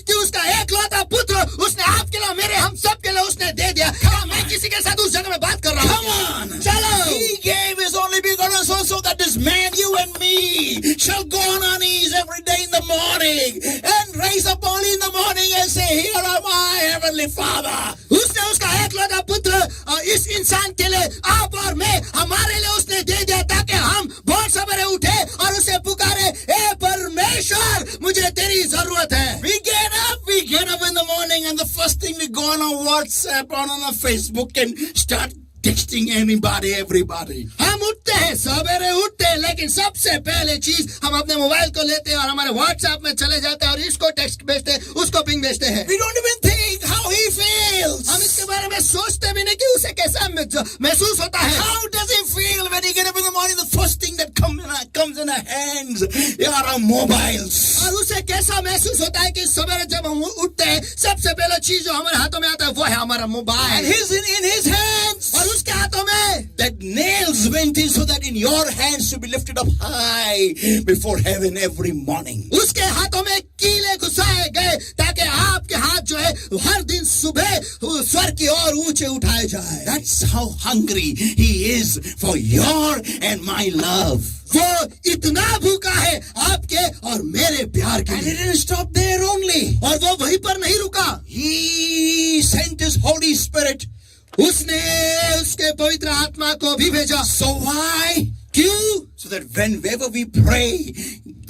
कि उसका एकलौता पुत्र उसने आपके लिए, मेरे, हम सब के लिए उसने दे दिया। क्या मैं किसी के साथ उस जगह में बात कर रहा हूँ? Come on. चलो। He gave his only begotten son so that this man, you and me, shall go on our knees every day in the morning and raise up early in the morning and say, here am I, Heavenly Father. उसने उसका एकलौता पुत्र इस इंसान के लिए, आप और मैं, हमारे लिए उसने दे दिया ताकि हम बहुत सवेरे उठे और उसे पुकारे, ए परमेश्वर, मुझे तेरी जरूरत है। We get up in the morning and the first thing we go on our WhatsApp, on our Facebook and start texting anybody, everybody. हम उठते हैं, सवेरे उठते हैं, लेकिन सबसे पहले चीज हम अपने मोबाइल को लेते हैं और हमारे व्हाट्सएप में चले जाते हैं और इसको टेक्स्ट भेजते हैं, उसको पिंग भेजते हैं। We don't even think how he feels. हम इसके बारे में सोचते भी नहीं कि उसे कैसा महसूस होता है। How does he feel when he get up in the morning? The first thing that comes in our hands are our mobiles. और उसे कैसा महसूस होता है कि सवेरे जब हम उठते हैं, सबसे पहला चीज जो हमारे हाथों में आता है वो है हमारा mobile. And he's in his hands. और उसके हाथों में That nails went in so that in your hands to be lifted up high before heaven every morning. उसके हाथों में कीले घुसाए गए ताकि आपके हाथ जो है हर दिन सुबह स्वर्ग की ओर ऊंचे उठाए जाए। That's how hungry he is for your and my love. वो इतना भूखा है आपके और मेरे प्यार के And लिए। he didn't stop there only. और वो वहीं पर नहीं रुका, He sent his Holy Spirit. उसने उसके पवित्र आत्मा को भी भेजा। So why? क्यों? So that whenever we pray,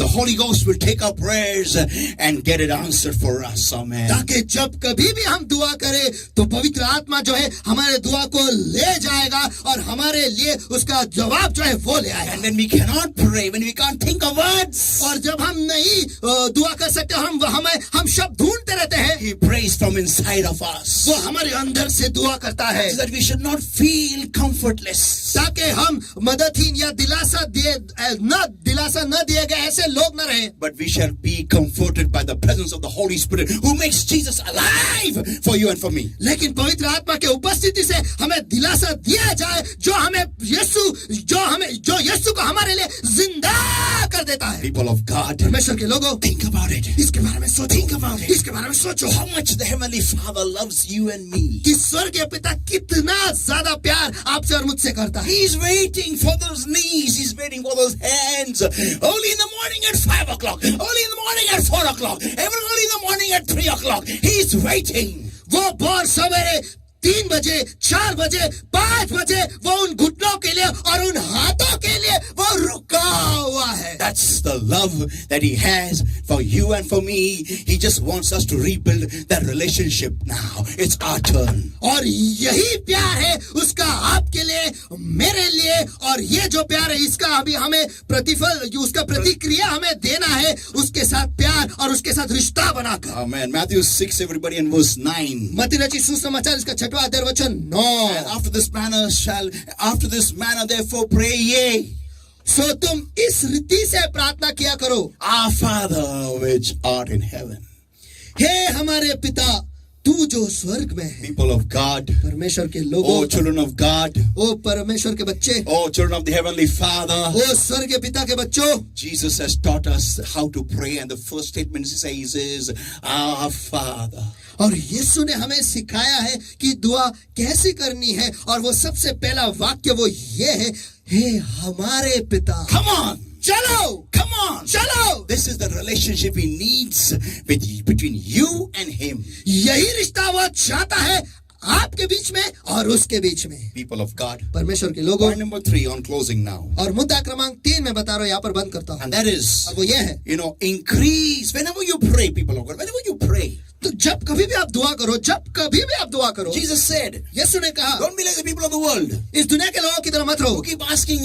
the Holy Ghost will take our prayers and get it answered for us. Amen. ताकि जब कभी भी हम दुआ करें तो पवित्र आत्मा जो है हमारे दुआ को ले जाएगा और हमारे लिए उसका जवाब जो है वो ले आएगा। And when we cannot pray, when we can't think of words, और जब हम नहीं दुआ कर सकते, हम शब्द ढूंढते रहते हैं, He prays from inside of us. वो हमारे अंदर से दुआ करता है So that we should not feel comfortless. ताकि हम मददहीन या दिलासा न दिए गए ऐसे लोग न रहें, But we shall be comforted by the presence of the Holy Spirit who makes Jesus alive for you and for me. लेकिन पवित्र आत्मा के उपस्थिति से हमें दिलासा दिया जाए जो यीशु को हमारे लिए जिंदा कर देता है। People of God, परमेश्वर के लोगों, think about it. इसके बारे में सोचो, Think about it. इसके बारे में सोचो How much the Heavenly Father loves you and me. कि स्वर्गीय पिता कितना ज्यादा प्यार आपसे और मुझसे करता है। He's waiting for those knees. He's waiting for those hands. Early in the morning at 5 o'clock. Early in the morning at 4 o'clock. Early in the morning at 3 o'clock. He's waiting. वो बहुत सवेरे 3 बजे, 4 बजे, 5 बजे वो उन घुटनों के लिए और उन हाथों के लिए वो रुका हुआ है। That's the love that he has for you and for me. He just wants us to rebuild that relationship now. It's our turn. और यही प्यार है उसका आपके लिए, मेरे लिए, और ये जो प्यार है इसका अभी हमें प्रतिफल, उसका प्रतिक्रिया हमें देना है उसके साथ प्यार और उसके साथ रिश्ता बनाकर। Amen. Matthew 6, everybody, in verse 9. मत्ती रचित सुसमाचार इसका 6वां अध्याय वचन 9। And after this manner therefore pray ye. सो तुम इस रीति से प्रार्थना किया करो, Our Father which art in heaven. हे हमारे पिता तू जो स्वर्ग में है। People of God, परमेश्वर के लोगों, oh children of God, ओ परमेश्वर के बच्चे, oh children of the Heavenly Father, ओ स्वर्ग के पिता के बच्चों, Jesus has taught us how to pray, and the first statement he says is, Our Father. और यीशु ने हमें सिखाया है कि दुआ कैसे करनी है, और वो सबसे पहला वाक्य वो ये है, हे हमारे पिता। Come on! चलो, Come on! चलो। This is the relationship he needs between you and him. यही रिश्ता वो चाहता है आपके बीच में और उसके बीच में। People of God. परमेश्वर के लोगों, Point number 3 on closing now. और मुद्दा क्रमांक 3 में बता रहा हूँ, यहाँ पर बंद करता हूँ, And that is, और वो ये है, increase whenever you pray, people of God, whenever you pray. तो जब कभी भी आप दुआ करो, जब कभी भी आप दुआ करो, Jesus said, यीशु ने कहा, don't be like the people of the world इस दुनिया के लोगों की तरह मत who रहो, keep asking,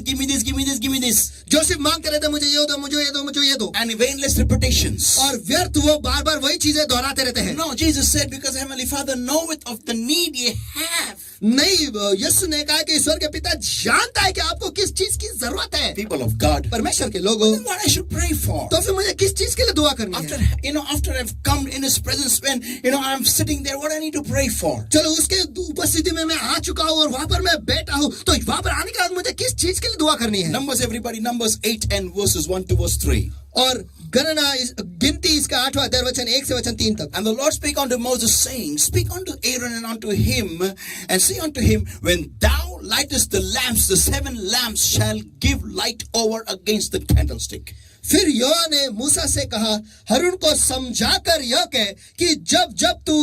give me this, give me this, give me this, जो सिर्फ मांगते रहते मुझे ये दो, मुझे ये दो, मुझे ये दो, and vainless repetitions. और व्यर्थ वो बार बार वही चीजें दोहराते रहते हैं. No, Jesus said, because Heavenly Father knoweth of the need ye have. नहीं, यीशु ने कहा कि ईश्वर के पिता जानता है कि आपको किस चीज की जरूरत है. People of God, परमेश्वर के लोगों, then what I should pray for? तो फिर मुझे किस चीज के लिए दुआ करनी After, है? after I've come in His presence, when, I'm sitting there, what I need to pray for? चलो उसके उपस्थिति में मैं आ चुका हूँ और वहां पर मैं बैठा हूँ, तो वहां पर आने के बाद मुझे किस चीज के लिए दुआ करनी है? Numbers, everybody, Numbers 8 and verses 1 to verse 3. और गणना गिनती इसका 8वां अध्याय वचन 1 से वचन 3 तक. And the Lord spake unto Moses, saying, Speak unto Aaron and unto him, and say unto him, When thou lightest the lamps, the 7 lamps shall give light over against the candlestick. फिर यहोवा ने मूसा से कहा, हारून को समझाकर यह कह कि जब जब तू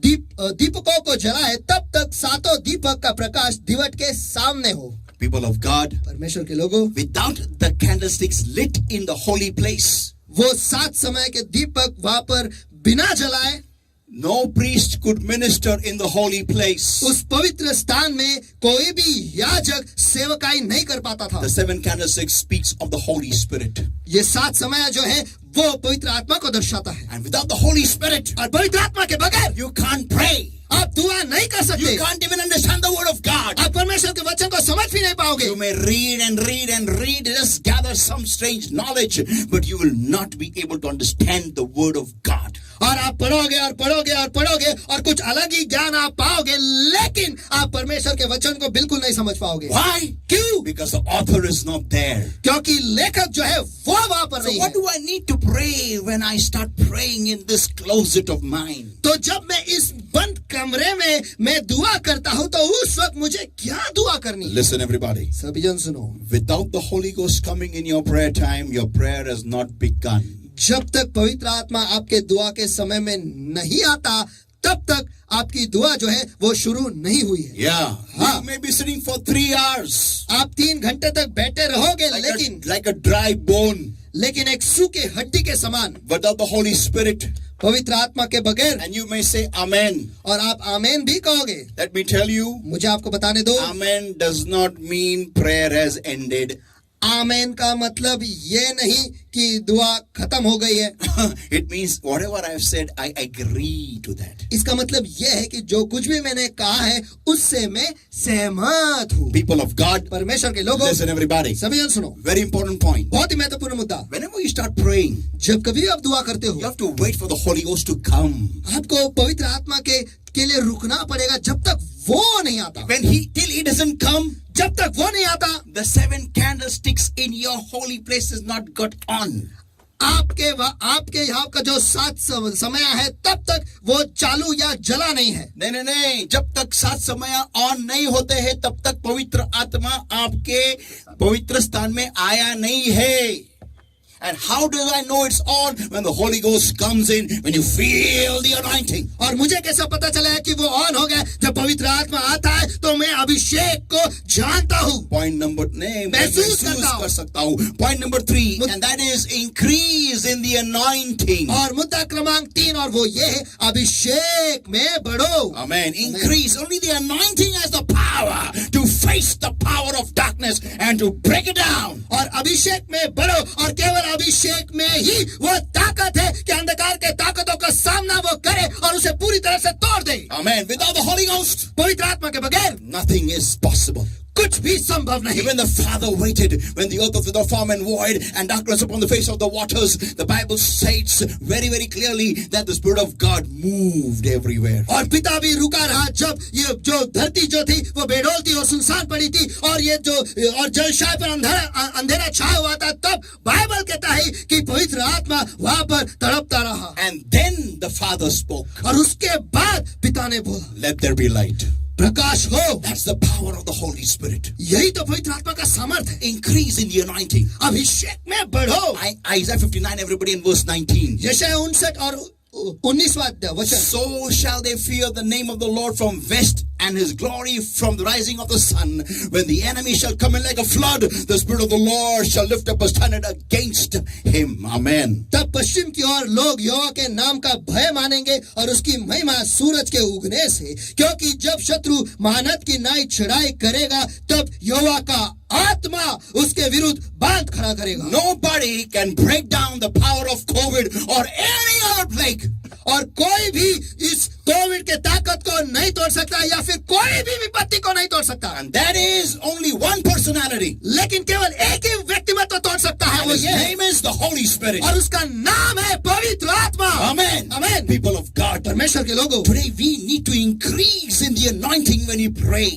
दीपकों को जलाए तब तक 7 दीपक का प्रकाश दीवट के सामने हो. People of God, परमेश्वर के लोगों, without the candlesticks lit in the holy place, वो 7 समय के दीपक वहां पर बिना जलाए, no priest could minister in the holy place. उस पवित्र स्थान में कोई भी याजक सेवकाई नहीं कर पाता था. The 7 candlesticks speaks of the Holy Spirit. ये 7 समय जो है वो पवित्र आत्मा को दर्शाता है. And without the Holy Spirit, और पवित्र आत्मा के बगैर you can't pray. आप दुआ नहीं कर सकते. You can't even understand the word of God. आप परमेश्वर के वचन को समझ भी नहीं पाओगे. You may read and read and read, just gather some strange knowledge, but you will not be able to understand the word of God. और आप पढ़ोगे और पढ़ोगे और पढ़ोगे और कुछ अलग ही ज्ञान आप पाओगे, लेकिन आप परमेश्वर के वचन को बिल्कुल नहीं समझ पाओगे. Why? क्यों? Because the author is not there. क्योंकि लेखक जो है वो वहां पर So नहीं what है. do I need to pray when I start praying in this closet of mine? तो जब मैं इस बंद कमरे में मैं दुआ करता हूं तो उस वक्त मुझे क्या दुआ करनी है? Listen, everybody. सभी जन सुनो, Without the Holy Ghost coming in your prayer time, your prayer has not begun. जब तक पवित्र आत्मा आपके दुआ के समय में नहीं आता तब तक आपकी दुआ जो है वो शुरू नहीं हुई है. Yeah. हाँ. You may be sitting for 3 hours. आप 3 घंटे तक बैठे रहोगे, Like a dry bone. लेकिन एक सूखे हड्डी के समान, Without the Holy Spirit. पवित्र आत्मा के बगैर. And you may say Amen. और आप आमेन भी कहोगे. Let me tell you, मुझे आपको बताने दो, Amen does not mean prayer has ended. आमेन का मतलब ये नहीं कि दुआ खत्म हो गई है. It means whatever I have said, I agree to that. इसका मतलब ये है कि जो कुछ भी मैंने कहा है उससे मैं सहमत हूँ. People of God, परमेश्वर के लोगों, listen everybody. सभी जन सुनो, Very important point. बहुत ही महत्वपूर्ण मुद्दा. Whenever you start praying, जब कभी आप दुआ करते you हो, have to wait for the Holy Ghost to come. आपको पवित्र आत्मा के लिए रुकना पड़ेगा जब तक वो नहीं आता. Till he doesn't come, जब तक वो नहीं आता, the 7 candlesticks in your holy place is not got on. आपके यहाँ का जो 7 समय है तब तक वो चालू या जला नहीं है. नहीं, जब तक 7 समय ऑन नहीं होते हैं तब तक पवित्र आत्मा आपके पवित्र स्थान में आया नहीं है. And how do I know it's on? When the Holy Ghost comes in, when you feel the anointing. और मुझे कैसा पता चला है कि वो ऑन हो गया? जब पवित्र आत्मा आता है तो मैं अभिषेक को जानता हूँ. Point number, महसूस कर सकता हूँ. Point number 3, and that is increase in the anointing. और मुद्दा क्रमांक 3, और वो ये है, अभिषेक में बढ़ो. Amen. Increase. Only the anointing has the power to face the power of darkness and to break it down. और अभिषेक में बढ़ो, और केवल अभिषेक में ही वो ताकत है कि अंधकार के ताकतों का सामना वो करे और उसे पूरी तरह से तोड़ दे. Amen. Without the Holy Ghost, पवित्र आत्मा के बगैर nothing is possible. कुछ भी संभव नहीं. Even the Father waited when the earth was without form and void and darkness upon the face of the waters. The Bible states very, very clearly that the Spirit of God moved everywhere. और पिता भी रुका रहा जब ये जो धरती जो थी वो बेडौल थी और सुनसान पड़ी थी और ये जो और जलशाय पर अंधेरा छाया हुआ था, तब बाइबल कहता है कि पवित्र आत्मा वहां पर तड़पता रहा. And then the Father spoke. और उसके बाद पिता ने बोला, Let there be light. प्रकाश हो. That's the power of the Holy Spirit. यही तो पवित्र आत्मा का सामर्थ है. Increase in the anointing. अभिषेक में बढ़ो. Isaiah 59, everybody, in verse 19. यशायाह 59 और 19वां वचन. So shall they fear the name of the Lord from west and his glory from the rising of the sun. When the enemy shall come in like a flood, the Spirit of the Lord shall lift up a standard against him. Amen. तब पश्चिम की ओर लोग यहोवा के नाम का भय मानेंगे और उसकी महिमा सूरज के उगने से, क्योंकि जब शत्रु महानद की नाई चढ़ाई करेगा तब यहोवा का आत्मा उसके विरुद्ध बांध खड़ा करेगा. Nobody can break down the power of COVID or any other plague. और कोई भी इस कोविड के ताकत को नहीं तोड़ सकता या फिर कोई भी विपत्ति को नहीं तोड़ सकता. And that is only one personality. लेकिन केवल एक ही व्यक्तिमत्व तोड़ सकता है, And वो his ये है, name is the Holy Spirit. और उसका नाम है पवित्र आत्मा. Amen. Amen. People of God, परमेश्वर के लोगों, today we need to increase in the anointing when we pray.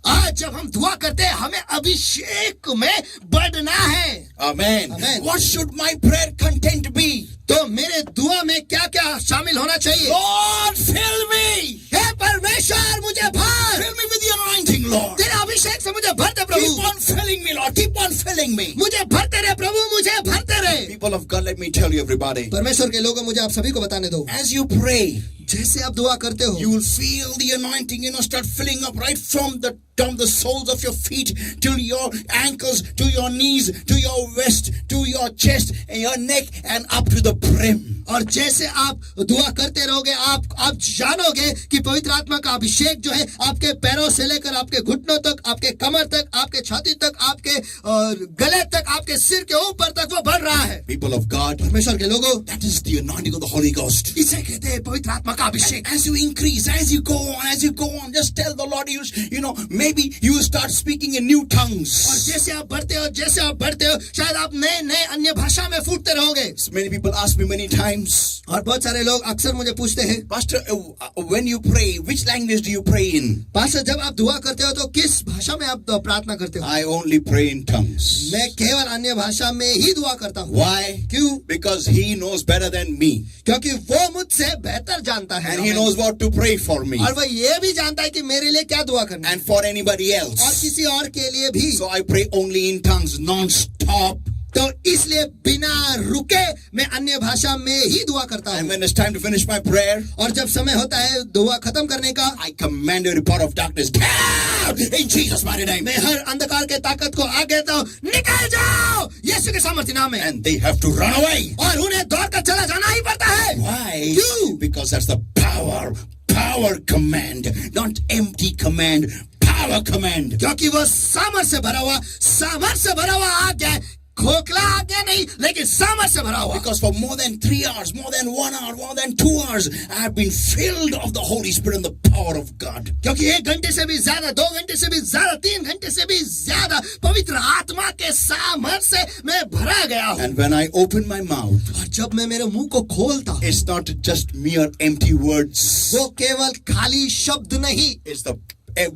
आज जब हम दुआ करते हैं हमें अभिषेक में बढ़ना है. Amen. Amen. What should my prayer content be? तो मेरे दुआ में क्या क्या शामिल होना चाहिए? Lord, fill me. हे परमेश्वर मुझे भर. Fill me with the anointing, Lord. तेरे अभिषेक से मुझे भर दे प्रभु. Keep on filling me, Lord. Keep on filling me. मुझे भरते रहे प्रभु, मुझे भरते रहे. People of God, let me tell you, everybody. परमेश्वर के लोगों, मुझे आप सभी को बताने दो, As you pray, जैसे आप दुआ करते हो you will feel the anointing, start filling up right from the soles of your feet till your ankles, to your knees, to your waist, to your chest and your neck and up to the brim. और जैसे आप दुआ करते रहोगे आप जानोगे कि पवित्र आत्मा का अभिषेक जो है आपके पैरों से लेकर आपके घुटनों तक, आपके कमर तक, आपके छाती तक, आपके गले तक, आपके सिर के ऊपर तक वो बढ़ रहा है. People of God, परमेश्वर के लोगों, that is the anointing of the Holy Ghost. इसे कहते हैं पवित्र आत्मा का अभिषेक. As you increase, as you go on, just tell the Lord, maybe you will start speaking in new tongues. और जैसे आप बढ़ते हो शायद आप नए अन्य भाषा में फूटते रहोगे. Many people ask me many times, और बहुत सारे लोग अक्सर मुझे पूछते हैं, Pastor, when you pray, which language do you pray in? Pastor जब आप दुआ करते हो तो किस भाषा में आप प्रार्थना करते हो? I only pray in tongues. मैं केवल अन्य भाषा में ही दुआ करता हूँ. Why? क्यों? Because he knows better than me. क्योंकि वो मुझसे बेहतर जानता है. And he knows what to pray for me. और वो ये भी जानता है कि मेरे लिए क्या दुआ करना है. And for anybody और else. किसी और के लिए भी. So I pray only in tongues, non-stop. तो इसलिए बिना रुके मैं अन्य भाषा में ही दुआ करता And हूँ. when it's time to finish my prayer, और जब समय होता है दुआ खत्म करने का, I command every power of darkness, get out in Jesus' mighty name. मैं हर अंधकार के ताकत को आगे देता हूँ, निकल जाओ यीशु के सामर्थ्य नाम में. And they have to run away. और उन्हें दौड़ कर चला जाना ही पड़ता है. Why? क्यों? Because that's the power command, not empty command, power command. क्योंकि वो सामर्थ्य से भरा हुआ आज्ञा है. खोखला आज्ञा नहीं, लेकिन सामर्थ्य से भरा हुआ. Because for more than 3 hours, more than 1 hour, more than 2 hours, I have been filled of the Holy Spirit and the power of God. क्योंकि 1 घंटे से भी ज्यादा, 2 घंटे से भी ज्यादा, 3 घंटे से भी ज्यादा पवित्र आत्मा के सामर्थ्य से मैं भरा गया हूँ. And when I open my mouth, और जब मैं मेरे मुंह को खोलता हूँ, it's not just mere empty words. वो केवल खाली शब्द नहीं, It's the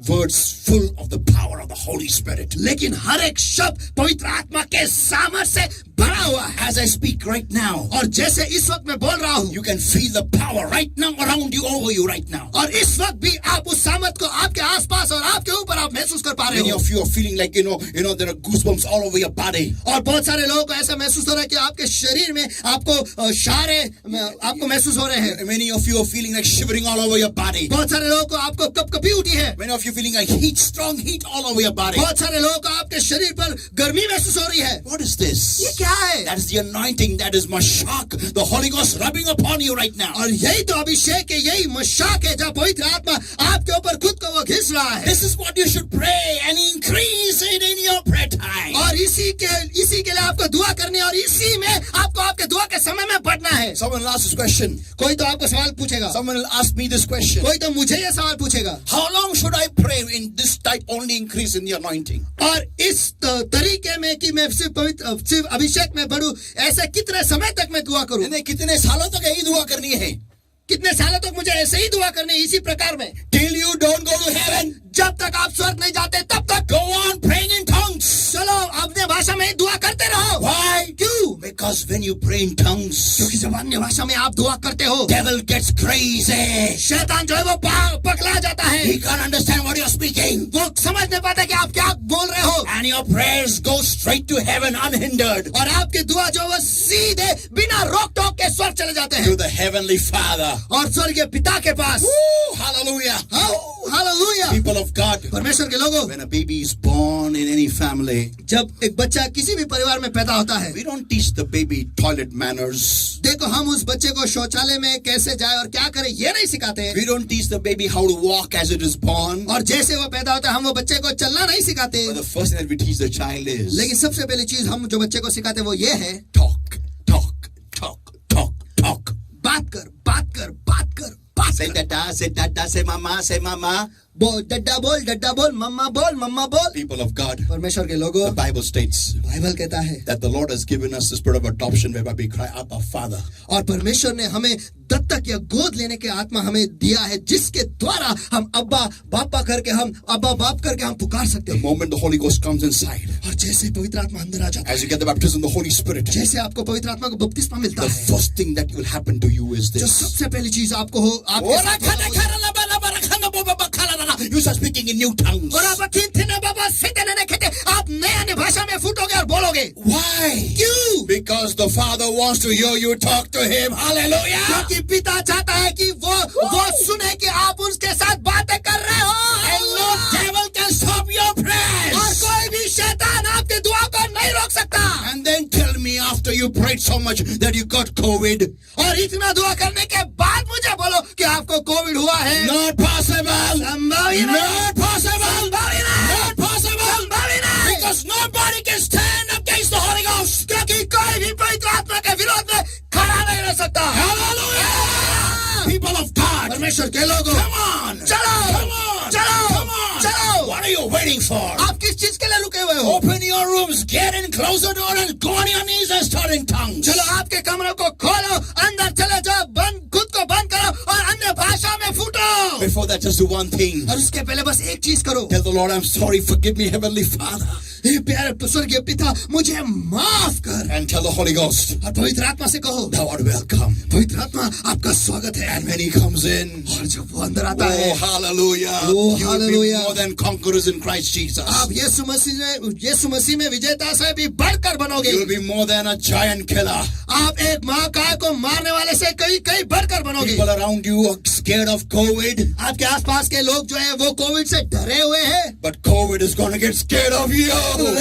words full of the power of the Holy Spirit. लेकिन हर एक शब्द पवित्र आत्मा के सामर्थ्य से भरा हुआ है. As I speak right now, और जैसे इस वक्त मैं बोल रहा हूँ, you can feel the power right now around you, over you right now. और इस वक्त भी आप उस सामर्थ को आपके आसपास और आपके ऊपर आप महसूस कर पा रहे Many हो. of you are feeling like, there are goosebumps all over your body. और बहुत सारे लोगों को ऐसा महसूस हो रहा है कि आपके शरीर में आपको शारे आपको महसूस हो रहे हैं. Many of you are feeling like shivering all over your body. बहुत सारे लोगों को आपको कपकपी उठी है. Many of you feeling like heat, strong heat all over your body. बहुत सारे लोगों को आपके शरीर पर गर्मी महसूस हो रही है. What is this? ये क्या है? That is the anointing, that is Mashak, the Holy Ghost rubbing upon you right now. और यही तो अभिषेक है, यही मशाक है जहाँ पवित्र आत्मा आपके ऊपर खुद को वो घिस रहा है. This is what you should pray and increase it in your prayer time. और इसी के लिए आपको दुआ करनी है और इसी में आपको आपके दुआ के समय में बढ़ना है. Someone will ask this question. कोई तो आपको सवाल पूछेगा. Someone will ask me this question. कोई तो मुझे ये सवाल पूछेगा. How long should I pray in this type only increase in the anointing? और इस तरीके में कि मैं सिर्फ अभिषेक में बढ़ूं, ऐसे कितने समय तक मैं दुआ करूं? कितने सालों तक यही दुआ करनी है? कितने सालों तक मुझे ऐसे ही दुआ करनी है, इसी प्रकार में? Till you don't go to heaven. जब तक आप स्वर्ग नहीं जाते तब तक Go on praying in tongues. चलो अपने भाषा में दुआ करते रहो. Why? क्यों? Because when you pray in tongues, क्योंकि जब अन्य भाषा में आप दुआ करते हो, devil gets crazy. शैतान जो है वो पकड़ा जाता है. He can't understand what you're speaking. वो समझ नहीं पाता कि आप क्या बोल रहे हो. And your prayers go straight to heaven unhindered. और आपकी दुआ जो वो सीधे बिना रोक टोक के स्वर्ग चले जाते to हैं the heavenly Father. और स्वर्गीय पिता के पास. Woo, hallelujah. Hallelujah. People of God, परमेश्वर के लोगों, when a baby is born in any family, जब एक बच्चा किसी भी परिवार में पैदा होता है, we don't teach the baby toilet manners. देखो हम उस बच्चे को शौचालय में कैसे जाए और क्या करे ये नहीं सिखाते हैं. We don't teach the baby how to walk as it is born. और जैसे वो पैदा होता है हम वो बच्चे को चलना नहीं सिखाते. But the first thing that we teach the child is लेकिन सबसे पहली चीज हम जो बच्चे को सिखाते हैं वो ये है, talk, talk, talk, talk, talk. बात कर, बात कर, बात कर, बात Say कर. dada, say mama, say mama. बोल डड्डा बोल, मम्मा बोल. People of God, परमेश्वर के लोगों, the Bible states बाइबल कहता है that the Lord has given us the spirit of adoption whereby we cry, Abba, Father. और परमेश्वर ने हमें दत्तक या गोद लेने के आत्मा हमें दिया है जिसके द्वारा हम अब्बा बापा करके हम अब्बा बाप करके हम पुकार सकते The हैं. moment the Holy Ghost comes inside, और जैसे पवित्र आत्मा अंदर आ जाता है, as you get the baptism of the Holy Spirit, जैसे आपको पवित्र आत्मा को बपतिस्मा मिलता the है, first thing that will happen to you is जो this. सबसे पहली चीज आपको हो आपके साथ होगा. You start speaking in new tongues. और आप आप नए अन्य भाषा में फूटोगे और बोलोगे. Why? क्यों? Because the Father wants to hear you talk to Him. Hallelujah. क्योंकि पिता चाहता है कि वो सुने कि आप उसके साथ बातें कर रहे हो. And no devil can stop your और prayers. कोई भी शैतान आपके दुआ को नहीं रोक सकता. And then tell me after you prayed so much that you got COVID. और इतना दुआ करने के बाद मुझे बोलो कि आपको कोविड हुआ है. Not possible. संभव ही नहीं. Not possible. संभव ही नहीं. Not possible. संभव ही नहीं. Because nobody can stand against the Holy Ghost. क्योंकि कोई भी पवित्र आत्मा के विरोध में खड़ा नहीं रह सकता. Hallelujah. People of God. परमेश्वर के लोगों, Come on. चलो. Come on. चलो. Come on. चलो. What are you waiting for? आप किस चीज के लिए रुके हुए हो? Open your rooms, get in, close the door, and go on your knees and start in tongues. चलो आपके कमरों को खोलो, अंदर चले जाओ, बंद खुद को बंद करो और अन्य भाषा में फूटो. Before that, just do one thing. और उसके पहले बस एक चीज करो. Tell the Lord, I'm sorry, forgive me, Heavenly Father. हे प्यारे स्वर्गीय पिता, मुझे माफ कर. And tell the Holy Ghost, और पवित्र आत्मा से कहो, thou art welcome. पवित्र आत्मा आपका स्वागत है. And when He comes in, और जब वो अंदर आता है, oh, hallelujah. Oh, You will be hallelujah. more than conquerors in Christ Jesus. आप यीशु मसीह में विजेता से भी बढ़कर बनोगे. You will be more than a giant killer. आप एक महाकाय को मारने वाले से कई बढ़कर बनोगे. People around you are scared of COVID, आपके आसपास के लोग जो है वो कोविड से डरे हुए हैं. but COVID is going to get scared of you.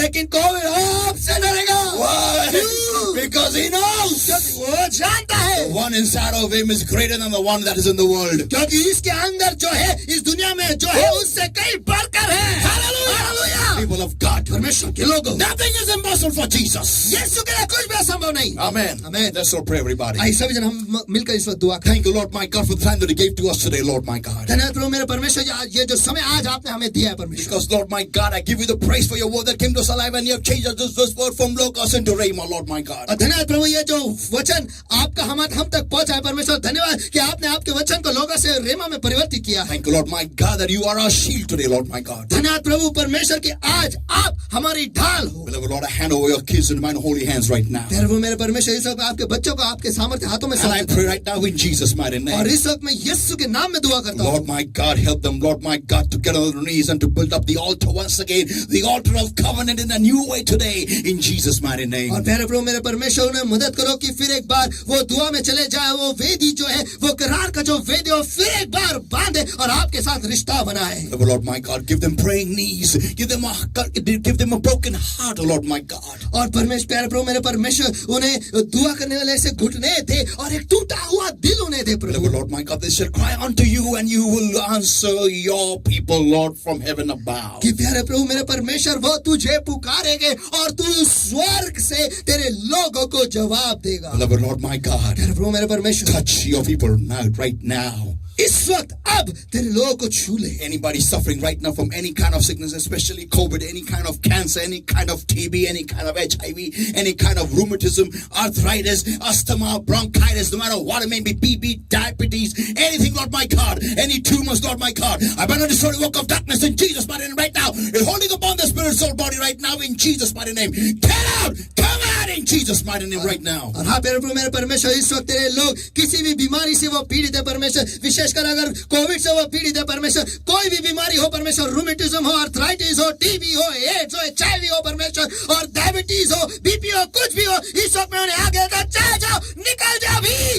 लेकिन कोविड आपसे डरेगा. Why? क्यों? Because He knows क्योंकि वो जानता है, the one inside of Him is greater than the one that is in the world. क्योंकि इसके अंदर जो है इस दुनिया में जो है उससे कई बढ़कर है. हालेलुया. People of God, परमेश्वर के लोगों, nothing is impossible for Jesus. यीशु के लिए कुछ भी असंभव नहीं. Amen. Amen. Let's all pray, everybody. आइए सभी जन हम मिलकर इस वक्त दुआ करें. Thank you, Lord my God, for the time that He gave to us today, Lord my God. धन्यवाद प्रभु मेरे परमेश्वर, ये जो समय आज आपने हमें दिया है परमेश्वर. Because, Lord my God, I give you the praise for your word that came to us alive, and you have changed this word from Logos into Rhema, Lord my God. और धन्यवाद प्रभु, ये जो वचन आपका हम तक पहुंचा है परमेश्वर. धन्यवाद कि आपने आपके वचन को लोगों से रेमा में परिवर्तित किया है. Thank you, Lord my God, that you are our shield today, Lord my God. धन्यवाद प्रभु परमेश्वर कि आज आप हमारी ढाल हो. Beloved Lord, I hand over your kids into mine holy hands right now. प्यारे प्रभु मेरे परमेश्वर, इस वक्त आपके बच्चों को आपके सामर्थ्य हाथों में And I सौंपता pray right now in Jesus' mighty हूं. name. और इस वक्त मैं यीशु के नाम में दुआ करता हूँ. Lord my God, help them, Lord my God, to get on their knees and to build up the altar once again, the altar of covenant in a new way today, in Jesus' mighty name. और प्यारे प्रभु मेरे परमेश्वर, उन्हें मदद करो कि फिर एक बार वो दुआ में चले जाए. वो वेदी जो है, वो करार का जो वेदी हो, फिर एक बार बांधे और आपके साथ रिश्ता बनाए. Lord my God, give them praying knees, give them a broken heart, oh Lord my God. और परमेश्वर, प्यारे प्रभु मेरे परमेश्वर, उन्हें दुआ करने वाले ऐसे घुटने थे और एक टूटा हुआ दिल उन्हें दे प्रभु. Lord my God, they shall cry unto you and you will answer your people, Lord, from heaven above. कि प्यारे प्रभु मेरे परमेश्वर, वो तुझे पुकारेंगे और तू स्वर्ग से तेरे लोगों को जवाब देगा. Beloved Lord my God, प्यारे प्रभु मेरे परमेश्वर, touch your people now, right now. इस वक्त अब तेरे लोगों को छू ले. Anybody suffering right now from any kind of sickness, especially COVID, any kind of cancer, any kind of TB, any kind of HIV, any kind of rheumatism, arthritis, asthma, bronchitis, no matter what it may be, BB, diabetes, anything, Lord my God, any tumors, Lord my God, I better destroy the work of darkness in Jesus' mighty name right now. It's holding upon the spirit, soul, body right now in Jesus' mighty name. Get out! Come out in Jesus' mighty name right now. और हाँ प्यारे प्रभु मेरे परमेश्वर, इस वक्त तेरे लोग किसी भी बीमारी से वो पीड़ित है परमेश्वर. विशेषकर अगर कोविड से वो पीड़ित है परमेश्वर, कोई भी बीमारी हो परमेश्वर, रूमेटिज्म हो, आर्थराइटिस हो, टीबी हो, एड्स हो, HIV हो परमेश्वर, और डायबिटीज हो, बीपी हो, कुछ भी हो, इस वक्त में उन्हें आगे चले जाओ, निकल जाओ भी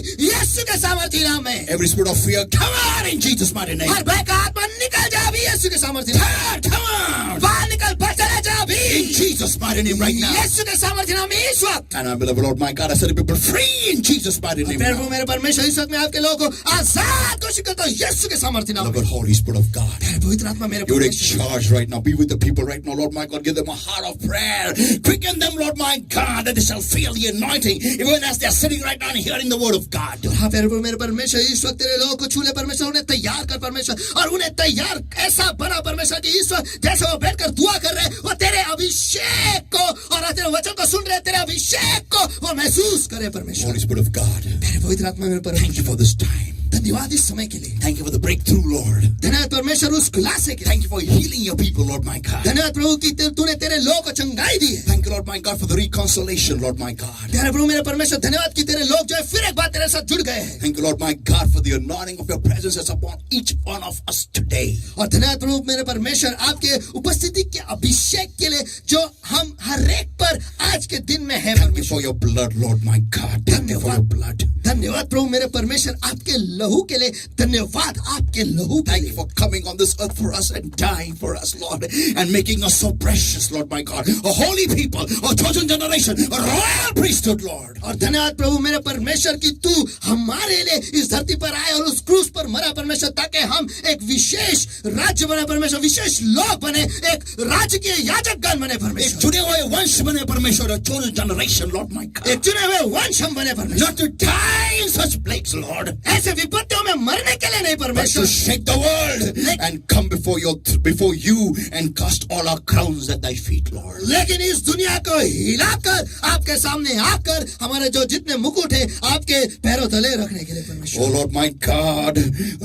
यीशु के सामर्थ्य नाम में। Every spirit of fear, come out in Jesus' mighty name. हर भय का आत्मा निकल जा अभी यीशु के सामर्थ्य नाम में। Come out. बाहर निकल, बाहर चला जा अभी In Jesus' mighty name right now. यीशु के सामर्थ्य नाम में इस वक्त। And I believe, Lord my God, I set the people free in Jesus' mighty name. Prabhu now. मेरे परमेश्वर इस वक्त मैं आपके लोगों को आजाद घोषित करता हूँ यीशु के सामर्थ्य नाम Lord में। God, Holy Spirit of God. पवित्र आत्मा मेरे You take परमेश्वर charge right now. Be with the people right now, Lord my God. Give them a heart of prayer. Quicken them, Lord my God, that they shall feel the anointing, even as they are sitting right now and hearing the word of God. हाँ प्रभु मेरे परमेश्वर इस वक्त तेरे लोगों को छू ले परमेश्वर, उन्हें तैयार कर परमेश्वर, और उन्हें तैयार ऐसा बना परमेश्वर कि इस वक्त जैसे वो बैठकर दुआ कर रहे हैं वो तेरे अभिषेक को और तेरे वचन को सुन रहे हैं, तेरे अभिषेक को वो महसूस करे परमेश्वर। Holy Spirit of God, मेरे पवित्र आत्मा मेरे thank you परमेश्वर for this time. धन्यवाद इस समय के लिए। Thank you for the breakthrough, Lord. धन्यवाद परमेश्वर उस खुलासे के लिए। Thank you for healing your people, Lord my God. धन्यवाद प्रभु कि तूने तेरे लोगों को चंगाई दी है। Thank you, Lord my God, for the reconciliation, Lord my God. प्यारे प्रभु मेरे परमेश्वर धन्यवाद कि तेरे लोग जो है फिर एक बार तेरे साथ जुड़ गए हैं। Thank you, Lord my God, for the anointing of your presence is upon each one of us today. और धन्यवाद प्रभु मेरे परमेश्वर आपके उपस्थिति के अभिषेक के लिए जो हम हर एक पर आज के दिन में है Thank you परमेश्वर। for your blood, Lord my God. Thank you for your blood. धन्यवाद प्रभु मेरे परमेश्वर आपके लहू के लिए, धन्यवाद आपके लहू के Thank you लिए। for coming on this earth for us and dying for us, Lord, and making us so precious, Lord my God. A holy people, a chosen generation, a royal priesthood, Lord. और धन्यवाद प्रभु मेरे परमेश्वर कि तू हमारे लिए इस धरती पर आए और उस क्रूस पर मरा परमेश्वर, ताकि हम एक विशेष राज्य बने परमेश्वर, विशेष लोग बने, एक राजकीय याजकगण बने एक परमेश्वर, चुने हुए वंश बने परमेश्वर, a chosen generation, Lord my God. एक चुने हुए वंश हम बने परमेश्वर। Not to die in such plagues, Lord, ऐसे विपत्तियों में मरने के लिए नहीं but परमेश्वर, to shake the world and come before you and cast all our crowns at thy feet, Lord. लेकिन इस दुनिया को हिलाकर आपके सामने आकर हमारे जो जितने मुकुट है आपके पैरों तले रखने के लिए Oh परमेश्वर। Lord my God,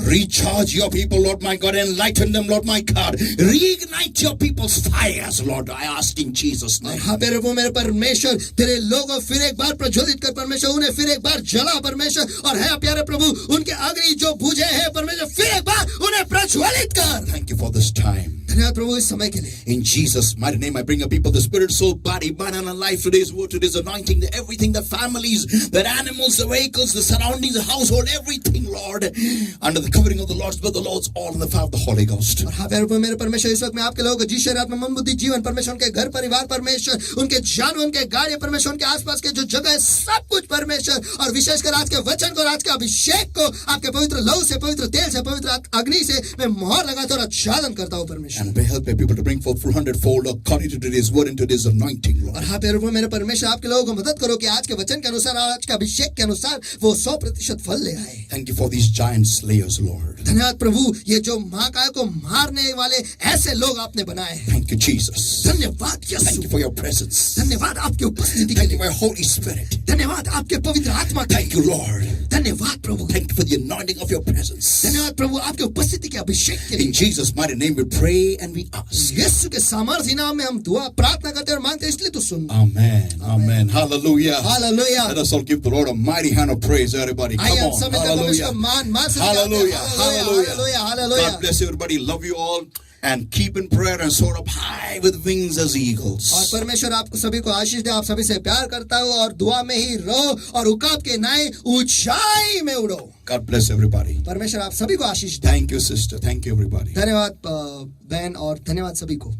recharge your people, Lord my God, enlighten them, Lord my God. Reignite your people's fires, Lord, I ask in Jesus' name. हाँ मेरे प्रभु मेरे परमेश्वर तेरे लोगों फिर एक बार प्रज्वलित कर परमेश्वर, उन्हें फिर एक बार जला परमेश्वर, और है प्यारे प्रभु उनके अग्नि जो बुझे हैं परमेश्वर फिर एक बार उन्हें प्रज्वलित कर। Thank you for this time. धन्यवाद प्रभु इस समय के लिए। In Jesus' mighty name, I bring a people, the spirit, soul, body, mind, and life. Today's word, today's anointing, the everything, the families, the animals, the vehicles, the surroundings, the household, everything, Lord, under the covering of the Lord's blood, the Lord's all in the fire of the Holy Ghost. और हाँ प्यारे प्रभु मेरे परमेश्वर इस वक्त मैं आपके लोगों को जी शरीर आत्मा मन बुद्धि जीवन परमेश्वर, उनके घर परिवार परमेश्वर, उनके जानवर, उनके गाड़ी परमेश्वर, उनके आसपास के जो जगह है सब कुछ परमेश्वर, और विशेषकर आज के वचन को और आज के अभिषेक को आपके पवित्र लहू से, पवित्र तेल से, पवित्र अग्नि से मैं मोहर लगाता और आच्छादन करता हूँ परमेश्वर। And help my people to bring forth 100-fold according to today's word and today's anointing, Lord. और हाँ प्यारे प्रभु मेरे परमेश्वर आपके लोगों को मदद करो कि आज के वचन के अनुसार और आज के अभिषेक के अनुसार वो 100% फल ले आए। Thank you for these giant slayers, Lord. धन्यवाद प्रभु ये जो महाकाय को मारने वाले ऐसे लोग आपने बनाए हैं। Thank you, Jesus. धन्यवाद Thank you Yeshu, for your presence. धन्यवाद आपकी उपस्थिति के Thank you लिए, for your Holy Spirit. धन्यवाद आपके पवित्र आत्मा के Thank लिए, you, Lord. धन्यवाद प्रभु, Thank you for the anointing of your presence. धन्यवाद प्रभु आपके उपस्थिति के अभिषेक के In लिए। Jesus' mighty name we pray and we ask. यीशु के सामर्थ्य नाम में हम दुआ प्रार्थना करते और मांगते, इसलिए तो सुन। Amen. Amen. Hallelujah. Hallelujah. Let us all give the Lord a mighty hand of praise, everybody. Come आइए हम on. सब मिलकर परमेश्वर Hallelujah. को मान से Hallelujah. Hallelujah, hallelujah, hallelujah. God bless everybody. Love you all. And keep in prayer and soar up high with wings as और eagles. परमेश्वर आपको सभी को आशीष दे, आप सभी से प्यार करता हूँ और दुआ में ही रहो और उकाब के नए ऊंचाई में उड़ो। God bless everybody. परमेश्वर आप सभी को आशीष दे। Thank you, sister. Thank you, everybody. धन्यवाद बहन और धन्यवाद सभी को।